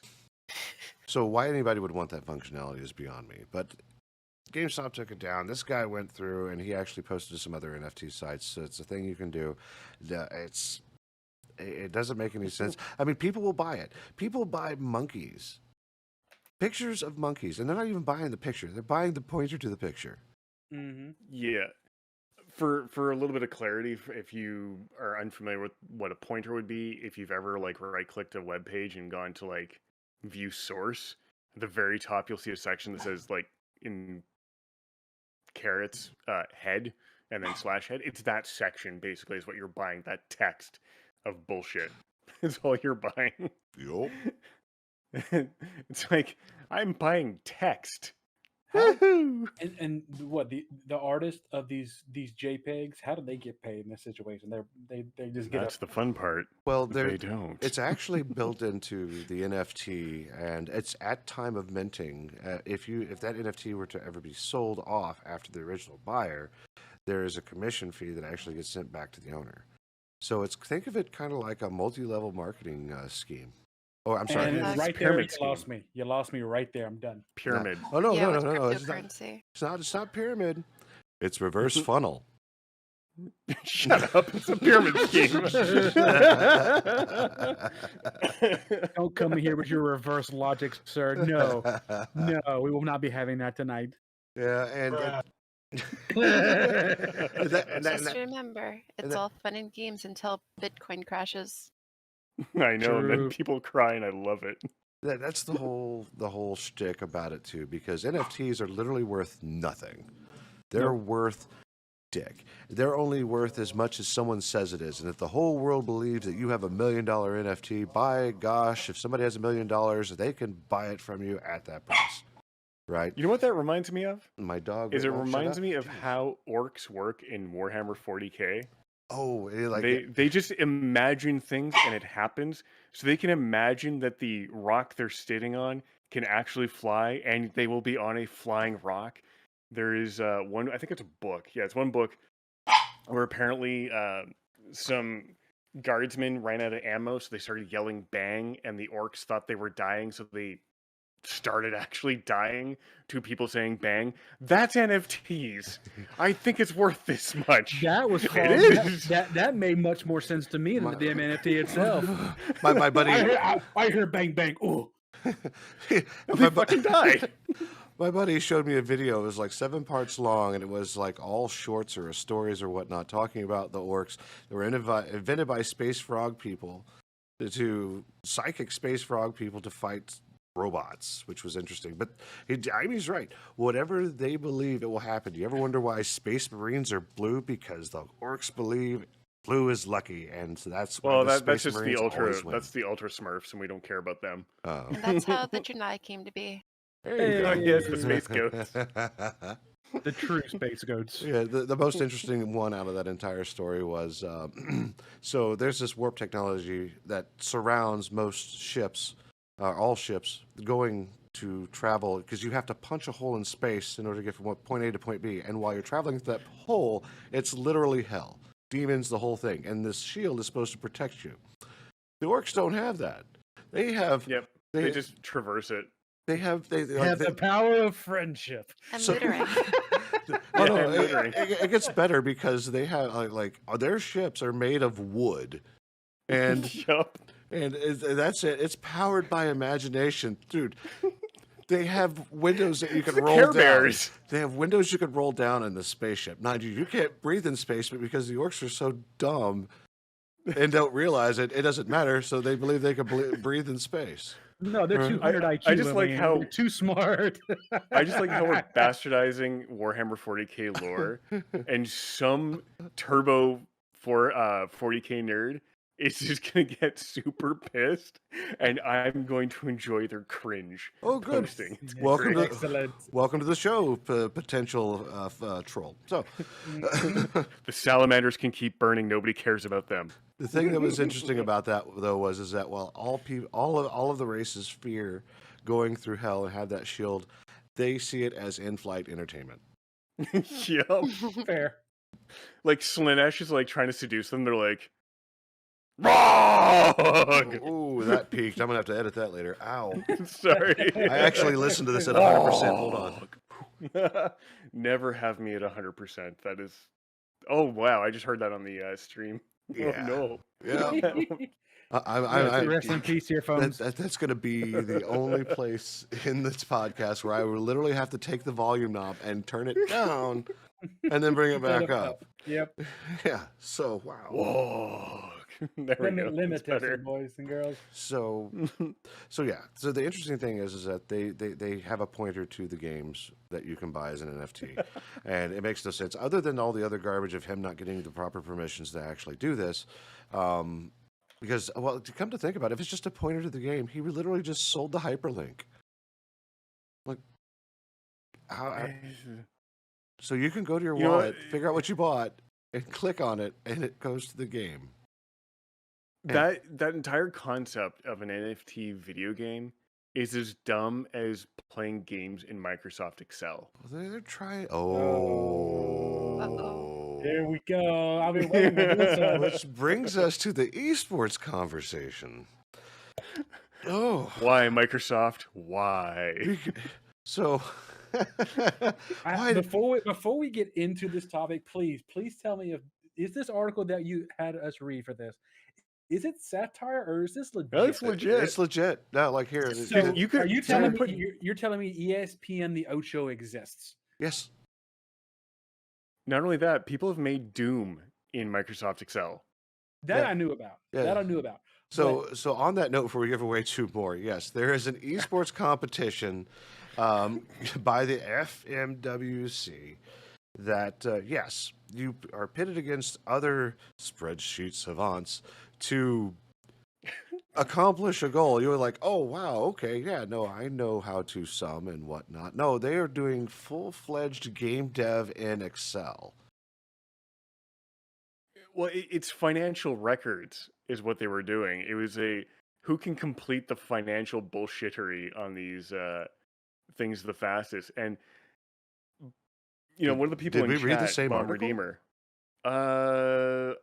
Speaker 1: So why anybody would want that functionality is beyond me. But GameStop took it down. This guy went through and he actually posted to some other NFT sites. So it's a thing you can do. It doesn't make any sense. I mean, people will buy it. People buy monkeys. Pictures of monkeys. And they're not even buying the picture. They're buying the pointer to the picture.
Speaker 3: Mm-hmm.
Speaker 2: Yeah. For a little bit of clarity, if you are unfamiliar with what a pointer would be, if you've ever like right-clicked a web page and gone to like view source, at the very top you'll see a section that says like in carrots head and then slash head. It's that section basically is what you're buying. That text of bullshit is all you're buying.
Speaker 1: Yup.
Speaker 2: It's like I'm buying text.
Speaker 3: And what the artist of these JPEGs? How do they get paid in this situation? They just get.
Speaker 2: That's the fun part.
Speaker 1: Well,
Speaker 2: they don't.
Speaker 1: It's actually built into the NFT, and it's at time of minting. If that NFT were to ever be sold off after the original buyer, there is a commission fee that actually gets sent back to the owner. So think of it kind of like a multi-level marketing scheme. Oh, I'm sorry.
Speaker 3: And right there, you lost me. You lost me right there. I'm done.
Speaker 2: Pyramid.
Speaker 1: No. Oh no,
Speaker 4: Yeah,
Speaker 1: no,
Speaker 4: with
Speaker 1: no, no.
Speaker 4: cryptocurrency.
Speaker 1: It's not pyramid. It's reverse funnel.
Speaker 2: Shut up. It's a pyramid scheme.
Speaker 3: Don't come here with your reverse logic, sir. No, we will not be having that tonight.
Speaker 1: Yeah, and
Speaker 4: Just remember, it's all fun and games until Bitcoin crashes.
Speaker 2: I know, and then
Speaker 3: True.
Speaker 2: people cry, and I love it.
Speaker 1: that's the whole shtick about it too, because NFTs are literally worth nothing. They're worth dick. They're only worth as much as someone says it is. And if the whole world believes that you have $1 million NFT, by gosh, if somebody has $1 million, they can buy it from you at that price. Right?
Speaker 2: You know what that reminds me of?
Speaker 1: My dog.
Speaker 2: It reminds me of how orcs work in Warhammer 40k.
Speaker 1: Oh,
Speaker 2: they just imagine things and it happens. So they can imagine that the rock they're sitting on can actually fly, and they will be on a flying rock. There is one, I think it's a book. Yeah, it's one book where apparently some guardsmen ran out of ammo, so they started yelling bang, and the orcs thought they were dying, so they started actually dying to people saying bang. That's NFTs. I think it's worth this much.
Speaker 3: That was fun.
Speaker 2: It is.
Speaker 3: That made much more sense to me than the damn NFT itself.
Speaker 1: my buddy.
Speaker 3: I heard bang bang. Ooh.
Speaker 2: They fucking died.
Speaker 1: My buddy showed me a video. It was like 7 parts long, and it was like all shorts or stories or whatnot talking about the orcs that were invented by space frog people to psychic space frog people to fight robots, which was interesting. But he's right. Whatever they believe, it will happen. Do you ever wonder why space marines are blue? Because the orcs believe blue is lucky, and so that's why
Speaker 2: that's just
Speaker 1: Marines
Speaker 2: the ultra.
Speaker 1: always win.
Speaker 2: That's the ultra Smurfs, and we don't care about them.
Speaker 1: Oh.
Speaker 4: And that's how the Janai came to be.
Speaker 1: There you go.
Speaker 2: Yes, the space goats.
Speaker 3: The true space goats.
Speaker 1: Yeah, the most interesting one out of that entire story was so there's this warp technology that surrounds most ships, all ships, going to travel, because you have to punch a hole in space in order to get from point A to point B. And while you're traveling through that hole, it's literally hell. Demons, the whole thing. And this shield is supposed to protect you. The orcs don't have that. They have...
Speaker 2: Yep. They just traverse it.
Speaker 1: they have
Speaker 3: Have the power of friendship.
Speaker 4: And
Speaker 1: So-
Speaker 4: littering.
Speaker 1: Oh no,
Speaker 2: and littering.
Speaker 1: it gets better because they have their ships are made of wood, and
Speaker 2: Yup.
Speaker 1: that's it. It's powered by imagination, dude. They have windows that you can
Speaker 2: the
Speaker 1: roll
Speaker 2: Care
Speaker 1: down.
Speaker 2: Bears.
Speaker 1: They have windows you can roll down in the spaceship. Mind you, you can't breathe in space, but because the orcs are so dumb and don't realize it, it doesn't matter. So they believe they can breathe in space.
Speaker 3: No, they're
Speaker 1: Right.
Speaker 3: 200 IQ.
Speaker 2: I just like
Speaker 3: man.
Speaker 2: how-
Speaker 3: they're too smart.
Speaker 2: I just like how we're bastardizing Warhammer 40k lore, and some turbo for 40k nerd is just gonna get super pissed, and I'm going to enjoy their cringe
Speaker 1: Oh, good.
Speaker 2: posting. It's
Speaker 1: Welcome
Speaker 2: great.
Speaker 1: to
Speaker 3: Excellent.
Speaker 1: welcome to the show, potential troll. So.
Speaker 2: The salamanders can keep burning. Nobody cares about them.
Speaker 1: The thing that was interesting about that, though, was that while all of the races fear going through hell and have that shield, they see it as in-flight entertainment.
Speaker 2: Yup.
Speaker 3: Fair.
Speaker 2: Like Slaanesh is like trying to seduce them. They're like, wrong.
Speaker 1: Ooh, that peaked. I'm gonna have to edit that later. Ow!
Speaker 2: Sorry.
Speaker 1: I actually listened to this at 100%. Hold on.
Speaker 2: Never have me at 100%. That is. Oh wow! I just heard that on the stream.
Speaker 1: Yeah.
Speaker 2: Oh
Speaker 1: Yeah.
Speaker 3: Rest in peace, earphones.
Speaker 1: That's going to be the only place in this podcast where I will literally have to take the volume knob and turn it down and then bring it back up.
Speaker 3: Yep.
Speaker 1: Yeah. So, wow.
Speaker 2: no! Whoa! There we go.
Speaker 3: Limit
Speaker 2: That's
Speaker 3: tester,
Speaker 2: better.
Speaker 3: boys and girls.
Speaker 1: So, yeah. So the interesting thing is that they have a pointer to the games that you can buy as an NFT, and it makes no sense other than all the other garbage of him not getting the proper permissions to actually do this. Because, well, to come to think about it, if it's just a pointer to the game, he literally just sold the hyperlink. Like, so you can go to your
Speaker 2: You know
Speaker 1: wallet,
Speaker 2: what?
Speaker 1: figure out what you bought, and click on it, and it goes to the game.
Speaker 2: That entire concept of an NFT video game is as dumb as playing games in Microsoft Excel.
Speaker 1: Well, they're trying. Oh.
Speaker 4: Uh-oh.
Speaker 3: There we go. I've been waiting for this one.
Speaker 1: Which brings us to the esports conversation. Oh,
Speaker 2: Why Microsoft? Why?
Speaker 1: so why?
Speaker 3: Before we get into this topic, please tell me is this article that you had us read for this? Is it satire or is this legit?
Speaker 2: That's legit.
Speaker 1: It's legit. No, like here.
Speaker 3: So
Speaker 2: you could-
Speaker 3: are you
Speaker 2: someone
Speaker 3: telling
Speaker 2: put-
Speaker 3: me you're telling me ESPN the Ocho exists?
Speaker 1: Yes.
Speaker 2: Not only that, people have made Doom in Microsoft Excel.
Speaker 3: That
Speaker 1: Yeah.
Speaker 3: I knew about.
Speaker 1: Yeah.
Speaker 3: That I knew about.
Speaker 1: So on that note, before we give away two more, yes, there is an esports competition by the FMWC that yes, you are pitted against other spreadsheet savants to accomplish a goal. You're like, oh wow, okay, yeah, no, I know how to sum and whatnot. No, they are doing full-fledged game dev in Excel.
Speaker 2: Well, it's financial records is what they were doing. It was who can complete the financial bullshittery on these things the fastest. And one of the people
Speaker 1: did
Speaker 2: in
Speaker 1: we read the
Speaker 2: chat,
Speaker 1: same
Speaker 2: Bomb
Speaker 1: article?
Speaker 2: Redeemer. Or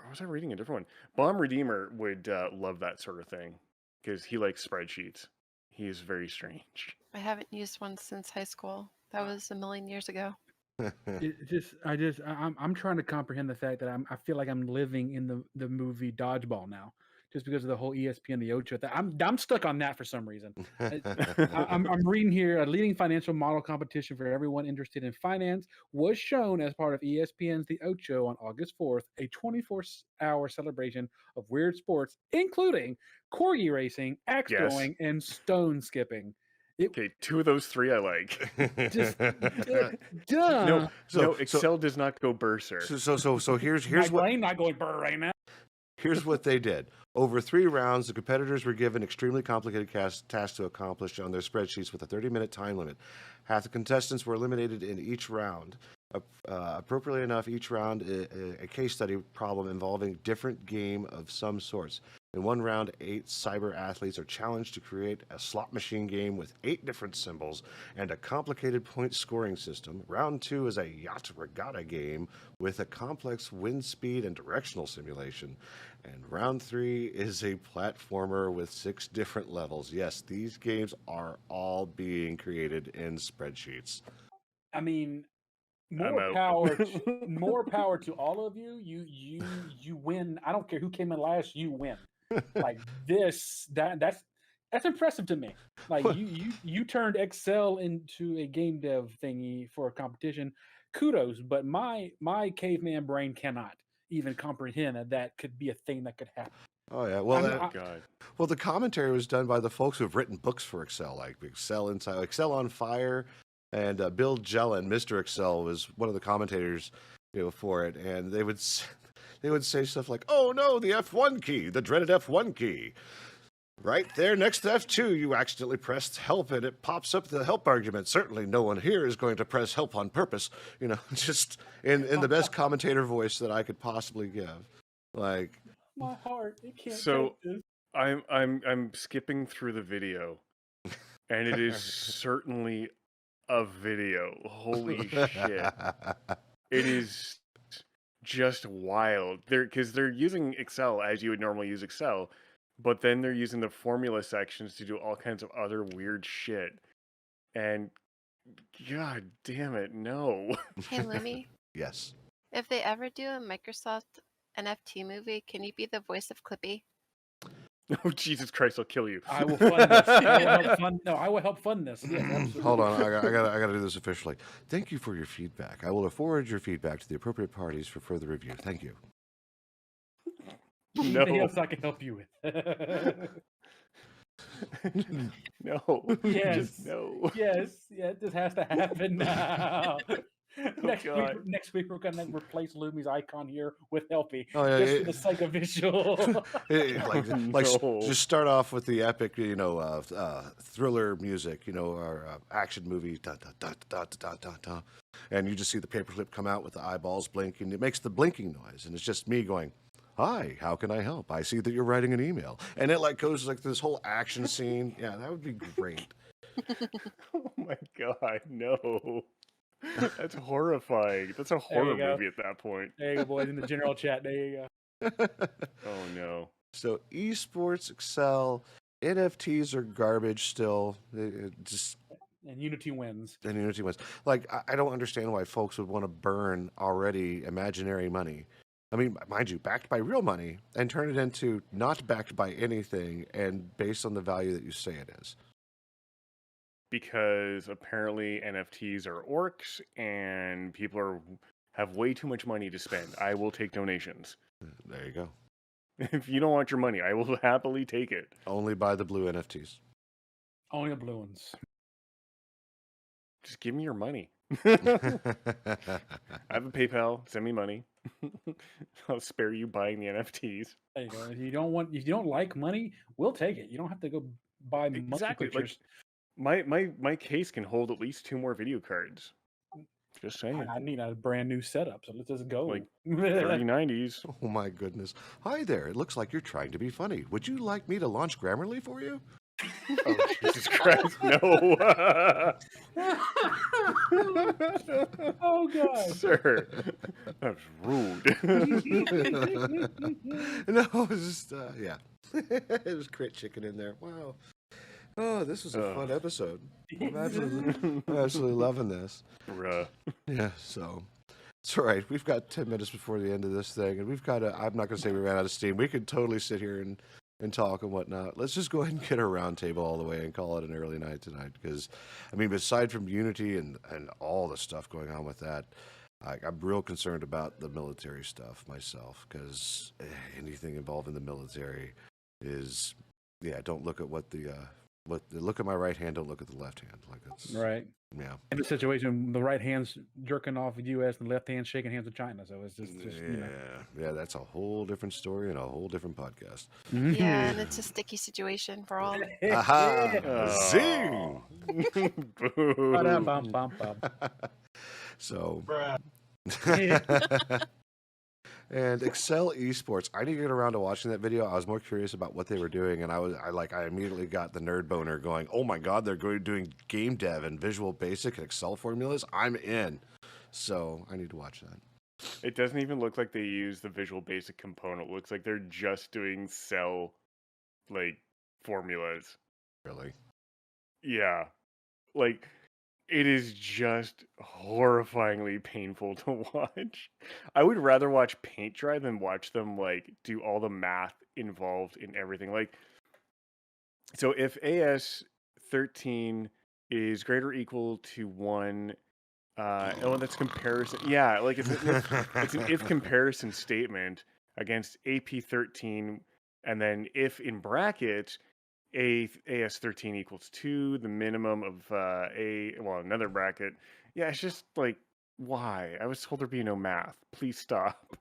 Speaker 2: was I reading a different one? Bomb Redeemer would love that sort of thing because he likes spreadsheets. He is very strange.
Speaker 4: I haven't used one since high school. That was a million years ago.
Speaker 3: I'm trying to comprehend the fact that I feel like I'm living in the movie Dodgeball now, just because of the whole ESPN the Ocho thing. I'm stuck on that for some reason. I'm reading here a leading financial model competition for everyone interested in finance was shown as part of ESPN's The Ocho on August 4th, a 24-hour celebration of weird sports, including corgi racing, axe
Speaker 2: Yes.
Speaker 3: throwing, and stone skipping.
Speaker 2: Okay, two of those three I like.
Speaker 3: Just duh.
Speaker 2: No,
Speaker 1: So-
Speaker 2: Excel does not go berserk.
Speaker 1: So here's
Speaker 3: My
Speaker 1: what
Speaker 3: brain not going burr right now.
Speaker 1: here's what they did. Over 3 rounds, the competitors were given extremely complicated tasks to accomplish on their spreadsheets with a 30-minute time limit. Half the contestants were eliminated in each round. Appropriately enough, each round a case study problem involving different game of some sorts. In one round, 8 cyber athletes are challenged to create a slot machine game with 8 different symbols and a complicated point scoring system. Round 2 is a yacht regatta game with a complex wind speed and directional simulation. And round 3 is a platformer with 6 different levels. Yes, these games are all being created in spreadsheets.
Speaker 3: I mean,
Speaker 2: I'm out.
Speaker 3: more power to all of you. You win. I don't care who came in last. You win. Like that's impressive to me. Like you turned Excel into a game dev thingy for a competition. Kudos, but my caveman brain cannot even comprehend that could be a thing that could happen.
Speaker 1: Oh yeah, well,
Speaker 2: God.
Speaker 1: well, the commentary was done by the folks who've written books for Excel, like Excel Inside, Excel on Fire, and Bill Jelen, Mr. Excel, was one of the commentators, for it, and they would say stuff like, "Oh no, the F1 key, the dreaded F1 key." Right there next to F2, you accidentally pressed help and it pops up the help argument. Certainly no one here is going to press help on purpose. Just in the best commentator voice that I could possibly give. Like,
Speaker 3: my heart, it can't
Speaker 2: So
Speaker 3: take this.
Speaker 2: I'm skipping through the video, and it is certainly a video. Holy shit! It is just wild. Because they're using Excel as you would normally use Excel, but then they're using the formula sections to do all kinds of other weird shit. And god damn it, no.
Speaker 4: Hey, Lumi,
Speaker 1: Yes.
Speaker 4: if they ever do a Microsoft NFT movie, can you be the voice of Clippy?
Speaker 2: Oh Jesus Christ, I'll kill you.
Speaker 3: I will fund this. I will help fund this. Yes, absolutely.
Speaker 1: Hold on, I gotta do this officially. Thank you for your feedback. I will forward your feedback to the appropriate parties for further review. Thank you.
Speaker 3: Anything
Speaker 2: No.
Speaker 3: else I can help you with?
Speaker 2: No.
Speaker 3: Yes.
Speaker 2: Just no.
Speaker 3: Yes, this has to happen now. Next
Speaker 2: God.
Speaker 3: week we're gonna replace Lumi's icon here with Helpy,
Speaker 1: Oh, yeah,
Speaker 3: just for the sake of visual.
Speaker 2: No.
Speaker 1: Just start off with the epic, thriller music, or action movie, da, da, da, da, da, da, da, and you just see the paperclip come out with the eyeballs blinking. It makes the blinking noise, and it's just me going, "Hi, how can I help? I see that you're writing an email," and it goes like this whole action scene. Yeah, that would be great.
Speaker 2: Oh my god, no. That's horrifying. That's a
Speaker 3: There you
Speaker 2: horror
Speaker 3: go.
Speaker 2: movie at that point.
Speaker 3: There you go, boys, in the general chat. There you go.
Speaker 2: Oh no.
Speaker 1: So esports, Excel, NFTs are garbage still. Just
Speaker 3: And Unity wins.
Speaker 1: and Unity wins. I don't understand why folks would want to burn already imaginary money. I mean, mind you, backed by real money, and turn it into not backed by anything and based on the value that you say it is.
Speaker 2: Because apparently NFTs are orcs and people have way too much money to spend. I will take donations.
Speaker 1: There you go.
Speaker 2: If you don't want your money, I will happily take it.
Speaker 1: Only buy the blue NFTs.
Speaker 3: Only the blue ones.
Speaker 2: Just give me your money. I have a PayPal. Send me money. I'll spare you buying the NFTs.
Speaker 3: There you go. If you don't like money, we'll take it. You don't have to go buy
Speaker 2: Exactly.
Speaker 3: monkey pictures.
Speaker 2: My case can hold at least 2 more video cards. Just saying.
Speaker 3: I need a brand new setup, so let's just go.
Speaker 2: Like 3090s.
Speaker 1: Oh my goodness. Hi there. It looks like you're trying to be funny. Would you like me to launch Grammarly for you?
Speaker 2: Oh, Jesus Christ, no.
Speaker 3: Oh, God.
Speaker 2: Sir, that was rude.
Speaker 1: No, it was just, yeah. It was Crit Chicken in there. Wow. Oh, this was a fun episode. I'm absolutely loving this.
Speaker 2: Bruh.
Speaker 1: Yeah, so it's all right. We've got 10 minutes before the end of this thing, and we've got I'm not going to say we ran out of steam. We could totally sit here and talk and whatnot. Let's just go ahead and get a roundtable all the way and call it an early night tonight. Because, I mean, aside from Unity and all the stuff going on with that, I'm real concerned about the military stuff myself. Because anything involving the military is, don't look at look at my right hand, don't look at the left hand. It's
Speaker 3: Right.
Speaker 1: Yeah.
Speaker 3: In the situation, the right hand's jerking off with U.S. and the left hand's shaking hands with China. So it's just
Speaker 1: Yeah, that's a whole different story and a whole different podcast.
Speaker 4: Yeah, and it's a sticky situation for all.
Speaker 1: Aha! Zing!
Speaker 2: Boo.
Speaker 3: Ba-dum-bum-bum-bum.
Speaker 1: So, And Excel Esports, I didn't get around to watching that video. I was more curious about what they were doing, and I immediately got the nerd boner going. Oh my god, they're doing game dev and Visual Basic and Excel formulas. I'm in. So I need to watch that.
Speaker 2: It doesn't even look like they use the Visual Basic component. It looks like they're just doing cell like formulas.
Speaker 1: Really?
Speaker 2: Yeah. Like it is just horrifyingly painful to watch. I would rather watch paint dry than watch them like do all the math involved in everything. Like so if AS13 is greater or equal to 1, oh, that's comparison. Yeah, like it's an if comparison statement against AP13, and then if in brackets AS13 equals 2, the minimum of another bracket. Yeah, it's just like why? I was told there'd be no math. Please stop.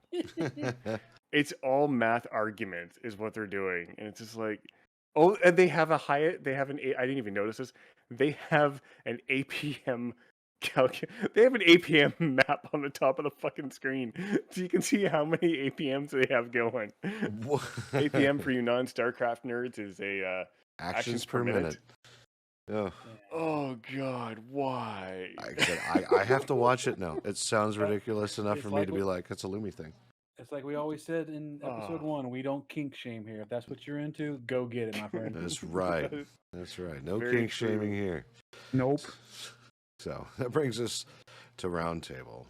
Speaker 2: It's all math arguments is what they're doing, and it's just like, oh, and they have I didn't even notice this. They have an APM they have an APM map on the top of the fucking screen, so you can see how many APMs they have going. APM for you non-StarCraft nerds is a
Speaker 1: Actions per minute. Oh,
Speaker 2: Oh God, why?
Speaker 1: I have to watch it now. It sounds ridiculous enough
Speaker 3: It's
Speaker 1: for me
Speaker 3: like
Speaker 1: to be like, that's a Lumi thing.
Speaker 3: It's like we always said in episode
Speaker 2: Ah.
Speaker 3: 1, we don't kink shame here. If that's what you're into, go get it, my friend.
Speaker 1: That's right.
Speaker 2: That is
Speaker 1: That's right. No
Speaker 2: very
Speaker 1: kink shaming
Speaker 2: true.
Speaker 1: here.
Speaker 3: Nope.
Speaker 1: So that brings us to Roundtable.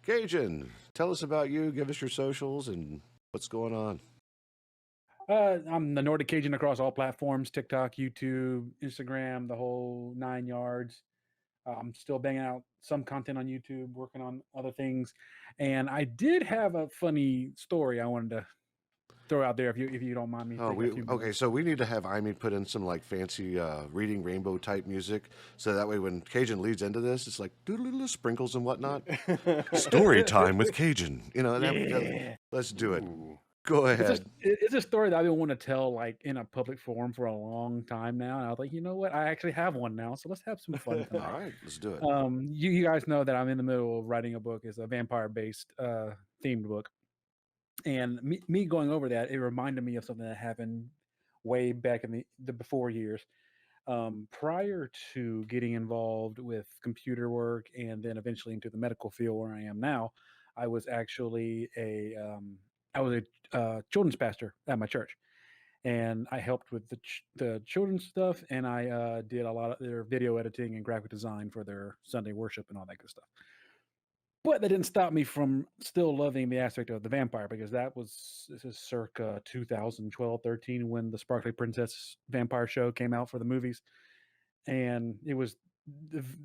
Speaker 1: Cajun, tell us about you. Give us your socials and what's going on.
Speaker 3: I'm the Nordic Cajun across all platforms: TikTok, YouTube, Instagram, the whole 9 yards. I'm still banging out some content on YouTube, working on other things, and I did have a funny story I wanted to throw out there if you don't mind me
Speaker 1: Oh,
Speaker 3: taking a few minutes.
Speaker 1: so we need to have Amy put in some like fancy reading rainbow type music, so that way when Cajun leads into this, it's like doodle sprinkles and whatnot. Story time with Cajun. You know,
Speaker 3: Yeah.
Speaker 1: let's do it.
Speaker 2: Ooh.
Speaker 1: Go ahead.
Speaker 3: It's a story that I've been wanting to tell like in a public forum for a long time now. And I was like, you know what? I actually have one now, so let's have some fun
Speaker 1: All
Speaker 3: tonight.
Speaker 1: right, let's do it.
Speaker 3: You guys know that I'm in the middle of writing a book. It's a vampire-based themed book. And me going over that, it reminded me of something that happened way back in the before years. Prior to getting involved with computer work and then eventually into the medical field where I am now, I was actually a children's pastor at my church, and I helped with the children's stuff, and I did a lot of their video editing and graphic design for their Sunday worship and all that good stuff. But that didn't stop me from still loving the aspect of the vampire, because this is circa 2012, 13 when the Sparkly Princess vampire show came out for the movies. And it was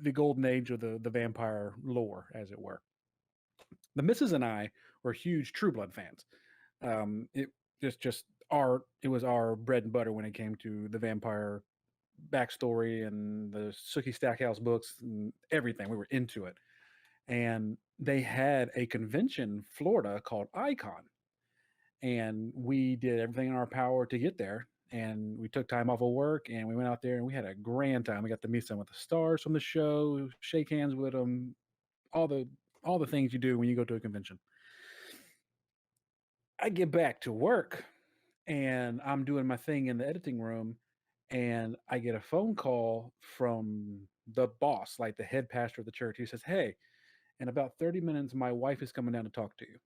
Speaker 3: the golden age of the vampire lore, as it were. The missus and I were huge True Blood fans. It it was our bread and butter when it came to the vampire backstory and the Sookie Stackhouse books and everything. We were into it. And they had a convention in Florida called Icon, and we did everything in our power to get there. And we took time off of work and we went out there and we had a grand time. We got to meet some of the stars from the show, shake hands with them, all the things you do when you go to a convention. I get back to work and I'm doing my thing in the editing room, and I get a phone call from the boss, like the head pastor of the church. He says, "Hey, in about 30 minutes, my wife is coming down to talk to you."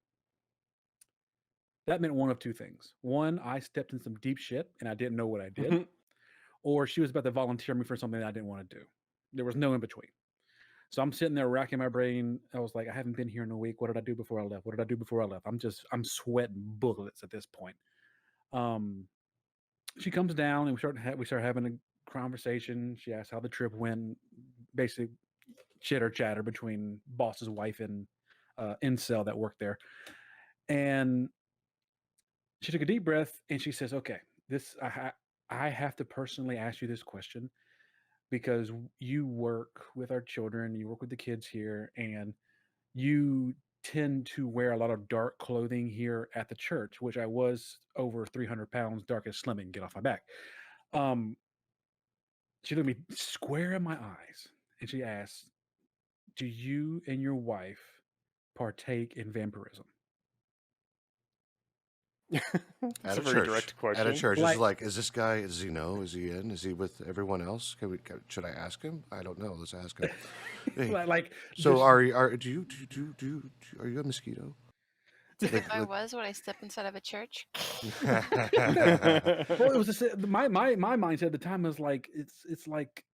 Speaker 3: That meant one of two things. One, I stepped in some deep shit and I didn't know what I did, or she was about to volunteer me for something that I didn't want to do. There was no in between. So I'm sitting there racking my brain. I was like, I haven't been here in a week. What did I do before I left? What did I do before I left? I'm sweating bullets at this point. Um, she comes down and we start having a conversation. She asks how the trip went, basic chitter chatter between boss's wife and incel that worked there. And she took a deep breath and she says, "Okay, I have to personally ask you this question, because you work with our children, you work with the kids here, and you tend to wear a lot of dark clothing here at the church," which I was over 300 pounds, dark as Slimming. Get off my back. Um, she looked me square in my eyes and she asked, "Do you and your wife partake in vampirism?"
Speaker 2: It's
Speaker 1: At
Speaker 2: a
Speaker 1: a
Speaker 2: very
Speaker 1: church.
Speaker 2: direct
Speaker 1: At a
Speaker 2: question.
Speaker 1: church. It's
Speaker 3: Like,
Speaker 1: like, is this guy, does he know? Is he in? Is he with everyone else? Should I ask him? I don't know. Let's ask him. Hey,
Speaker 3: like
Speaker 1: so
Speaker 3: just
Speaker 1: are you a mosquito?
Speaker 4: If I was, would I step inside of a church?
Speaker 3: well, it was just, my mindset at the time was like it's like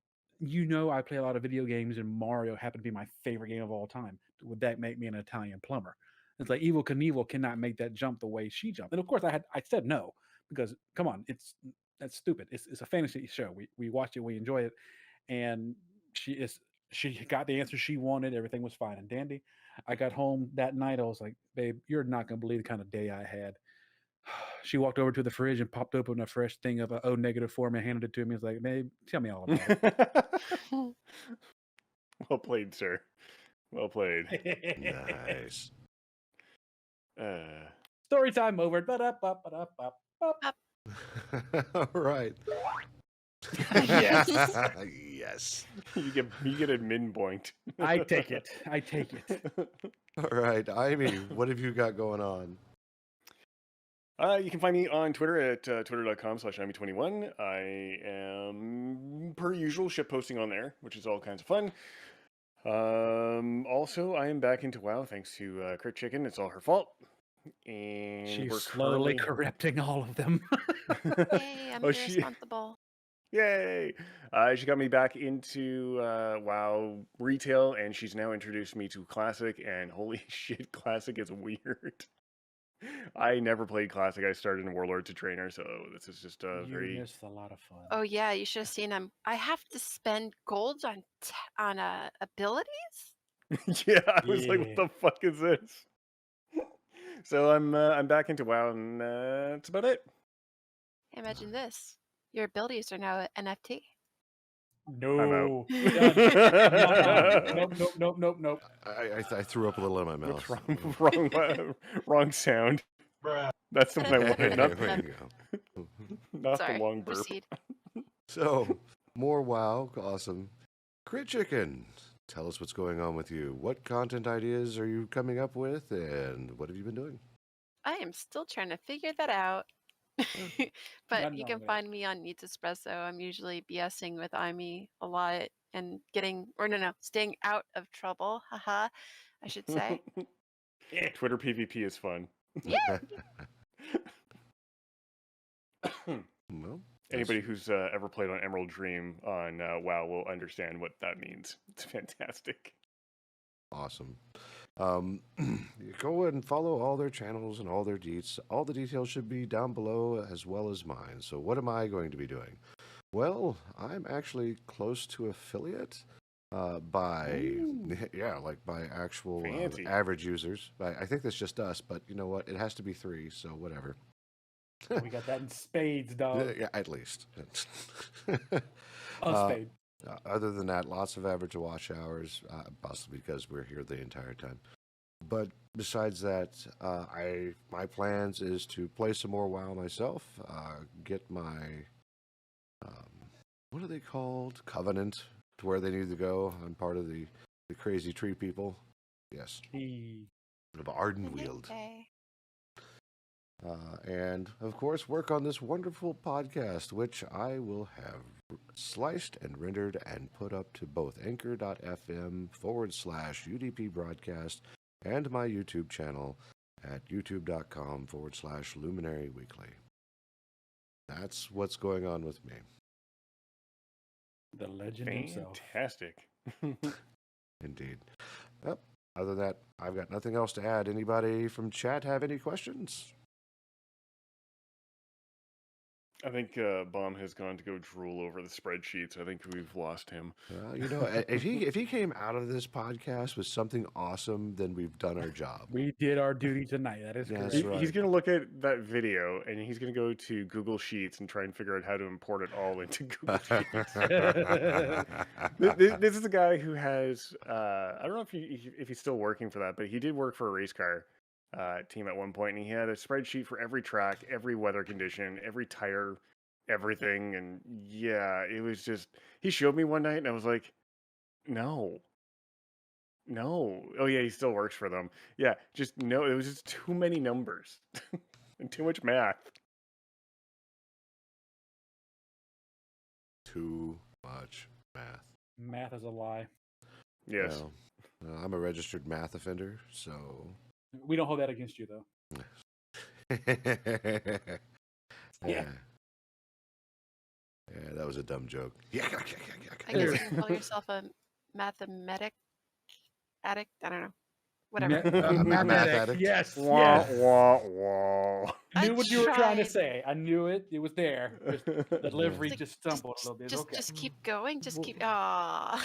Speaker 3: I play a lot of video games and Mario happened to be my favorite game of all time. Would that make me an Italian plumber? It's like Evil Knievel cannot make that jump the way she jumped, and of course I said no because come on, that's stupid. It's a fantasy show. We watch it, we enjoy it, and she got the answer she wanted. Everything was fine and dandy. I got home that night. I was like, babe, you're not gonna believe the kind of day I had. She walked over to the fridge and popped open a fresh thing of a O negative form and handed it to me. It's like, babe, tell me all about
Speaker 2: Well played, sir. Well played.
Speaker 3: it.
Speaker 1: Nice.
Speaker 3: Story time over. Ba-da-ba-ba-da-ba-ba.
Speaker 1: All right.
Speaker 3: Yes.
Speaker 1: Yes.
Speaker 2: You get admin boinked.
Speaker 3: I take it. I take it.
Speaker 1: All right, Ivy, what have you got going on?
Speaker 2: You can find me on Twitter at twitter.com/imi21. I am, per usual, ship posting on there, which is all kinds of fun. Also, I am back into WoW thanks to Crit Chicken. It's all her fault. And
Speaker 3: She's
Speaker 2: we're
Speaker 3: slowly
Speaker 2: currently...
Speaker 3: corrupting all of them.
Speaker 4: Yay, I'm irresponsible.
Speaker 2: Yay! She got me back into WoW retail, and she's now introduced me to Classic, and holy shit, Classic is weird. I never played Classic. I started in Warlord to Trainer, so this is just a
Speaker 3: You
Speaker 2: very...
Speaker 3: missed a lot of fun.
Speaker 4: Oh yeah, you should have seen him. I have to spend gold on abilities.
Speaker 2: Yeah, I was like, what
Speaker 3: Yeah.
Speaker 2: the fuck is this? So I'm back into WoW, and that's about it.
Speaker 4: Imagine this. Your abilities are now an NFT.
Speaker 3: No.
Speaker 2: I'm out.
Speaker 3: Nope.
Speaker 1: I threw up a little in my mouth.
Speaker 2: Wrong, wrong sound. That's the one I wanted, not
Speaker 1: There we go.
Speaker 2: not
Speaker 4: Sorry,
Speaker 2: the long burp.
Speaker 4: proceed.
Speaker 1: So, more WoW, awesome. Crit Chicken, tell us what's going on with you. What content ideas are you coming up with, and what have you been doing?
Speaker 4: I am still trying to figure that out. But
Speaker 3: Nothing
Speaker 4: you
Speaker 3: wrong
Speaker 4: can
Speaker 3: with
Speaker 4: find me on Needs Espresso. I'm usually BSing with Imi a lot and staying out of trouble. Haha, I should say.
Speaker 2: Twitter PvP is fun.
Speaker 4: Yeah.
Speaker 1: Well,
Speaker 2: Anybody who's ever played on Emerald Dream on WoW will understand what that means. It's fantastic.
Speaker 1: awesome. You go and follow all their channels and all their deets. All the details should be down below as well as mine. So what am I going to be doing? Well, I'm actually close to affiliate by by actual
Speaker 2: Fancy.
Speaker 1: average users. I think that's just us, but you know what? It has to be 3, so whatever.
Speaker 3: We got that in spades, dog.
Speaker 1: Yeah, at least.
Speaker 3: A spade.
Speaker 1: Other than that, lots of average watch hours, possibly because we're here the entire time. But besides that, my plans is to play some more WoW myself, get my, what are they called? Covenant, to where they need to go. I'm part of the crazy tree people. Yes. Of Ardenweald.
Speaker 4: Okay.
Speaker 1: And of course, work on this wonderful podcast, which I will have sliced and rendered and put up to both anchor.fm/UDP broadcast and my YouTube channel at youtube.com/Luminary Weekly. That's what's going on with me.
Speaker 3: The legend himself.
Speaker 2: Fantastic.
Speaker 1: Indeed. Yep. Other than that, I've got nothing else to add. Anybody from chat have any questions?
Speaker 2: I think Bomb has gone to go drool over the spreadsheets. I think we've lost him.
Speaker 1: If he came out of this podcast with something awesome, then we've done our job.
Speaker 3: We did our duty tonight. That is correct.
Speaker 1: That's right.
Speaker 2: He's going to look at that video, and he's going to go to Google Sheets and try and figure out how to import it all into Google Sheets. This is a guy who has, I don't know if he's still working for that, but he did work for a race car team at one point, and he had a spreadsheet for every track, every weather condition, every tire, everything. And yeah, it was just, he showed me one night, and I was like, no. Oh yeah, he still works for them. Yeah, just no, it was just too many numbers. And too much math.
Speaker 1: Too much math.
Speaker 3: Math is a lie.
Speaker 2: Yes.
Speaker 1: Well, I'm a registered math offender, so.
Speaker 3: We don't hold that against you, though.
Speaker 1: Yeah. Yeah, that was a dumb joke. Yeah.
Speaker 4: I guess you can call yourself a mathematic addict. I don't know. Whatever.
Speaker 1: A math addict.
Speaker 3: Yes.
Speaker 2: Wah,
Speaker 3: Yes.
Speaker 2: wah, wah.
Speaker 3: I knew
Speaker 4: I
Speaker 3: what you were trying to
Speaker 4: tried.
Speaker 3: say. I knew it. It was there. Just the delivery just stumbled a little bit. Okay.
Speaker 4: Just keep going. Just keep. Ah.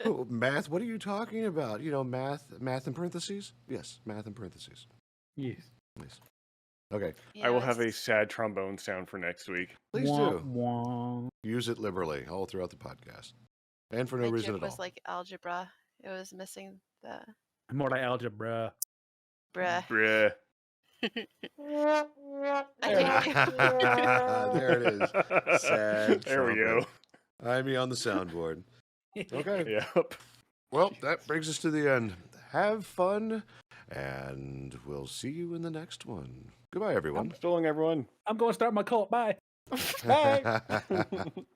Speaker 1: Oh, math? What are you talking about? You know, math in parentheses? Yes, math in parentheses.
Speaker 3: Yes.
Speaker 1: Yes. Okay,
Speaker 2: I will have a sad trombone sound for next week.
Speaker 1: please
Speaker 3: Wah,
Speaker 1: do.
Speaker 3: wah.
Speaker 1: Use it liberally all throughout the podcast. And for no
Speaker 4: My
Speaker 1: reason
Speaker 4: joke
Speaker 1: at all.
Speaker 4: was like algebra. It was missing the
Speaker 3: More like algebra.
Speaker 4: bruh.
Speaker 2: Bruh.
Speaker 4: I can't.
Speaker 1: There it is. Sad
Speaker 2: There we go.
Speaker 1: I'm me on the soundboard. Okay.
Speaker 2: Yep.
Speaker 1: Well, that brings us to the end. Have fun, and we'll see you in the next one. Goodbye, everyone.
Speaker 2: So long, everyone.
Speaker 3: I'm going to start my cult. Bye.
Speaker 2: Bye.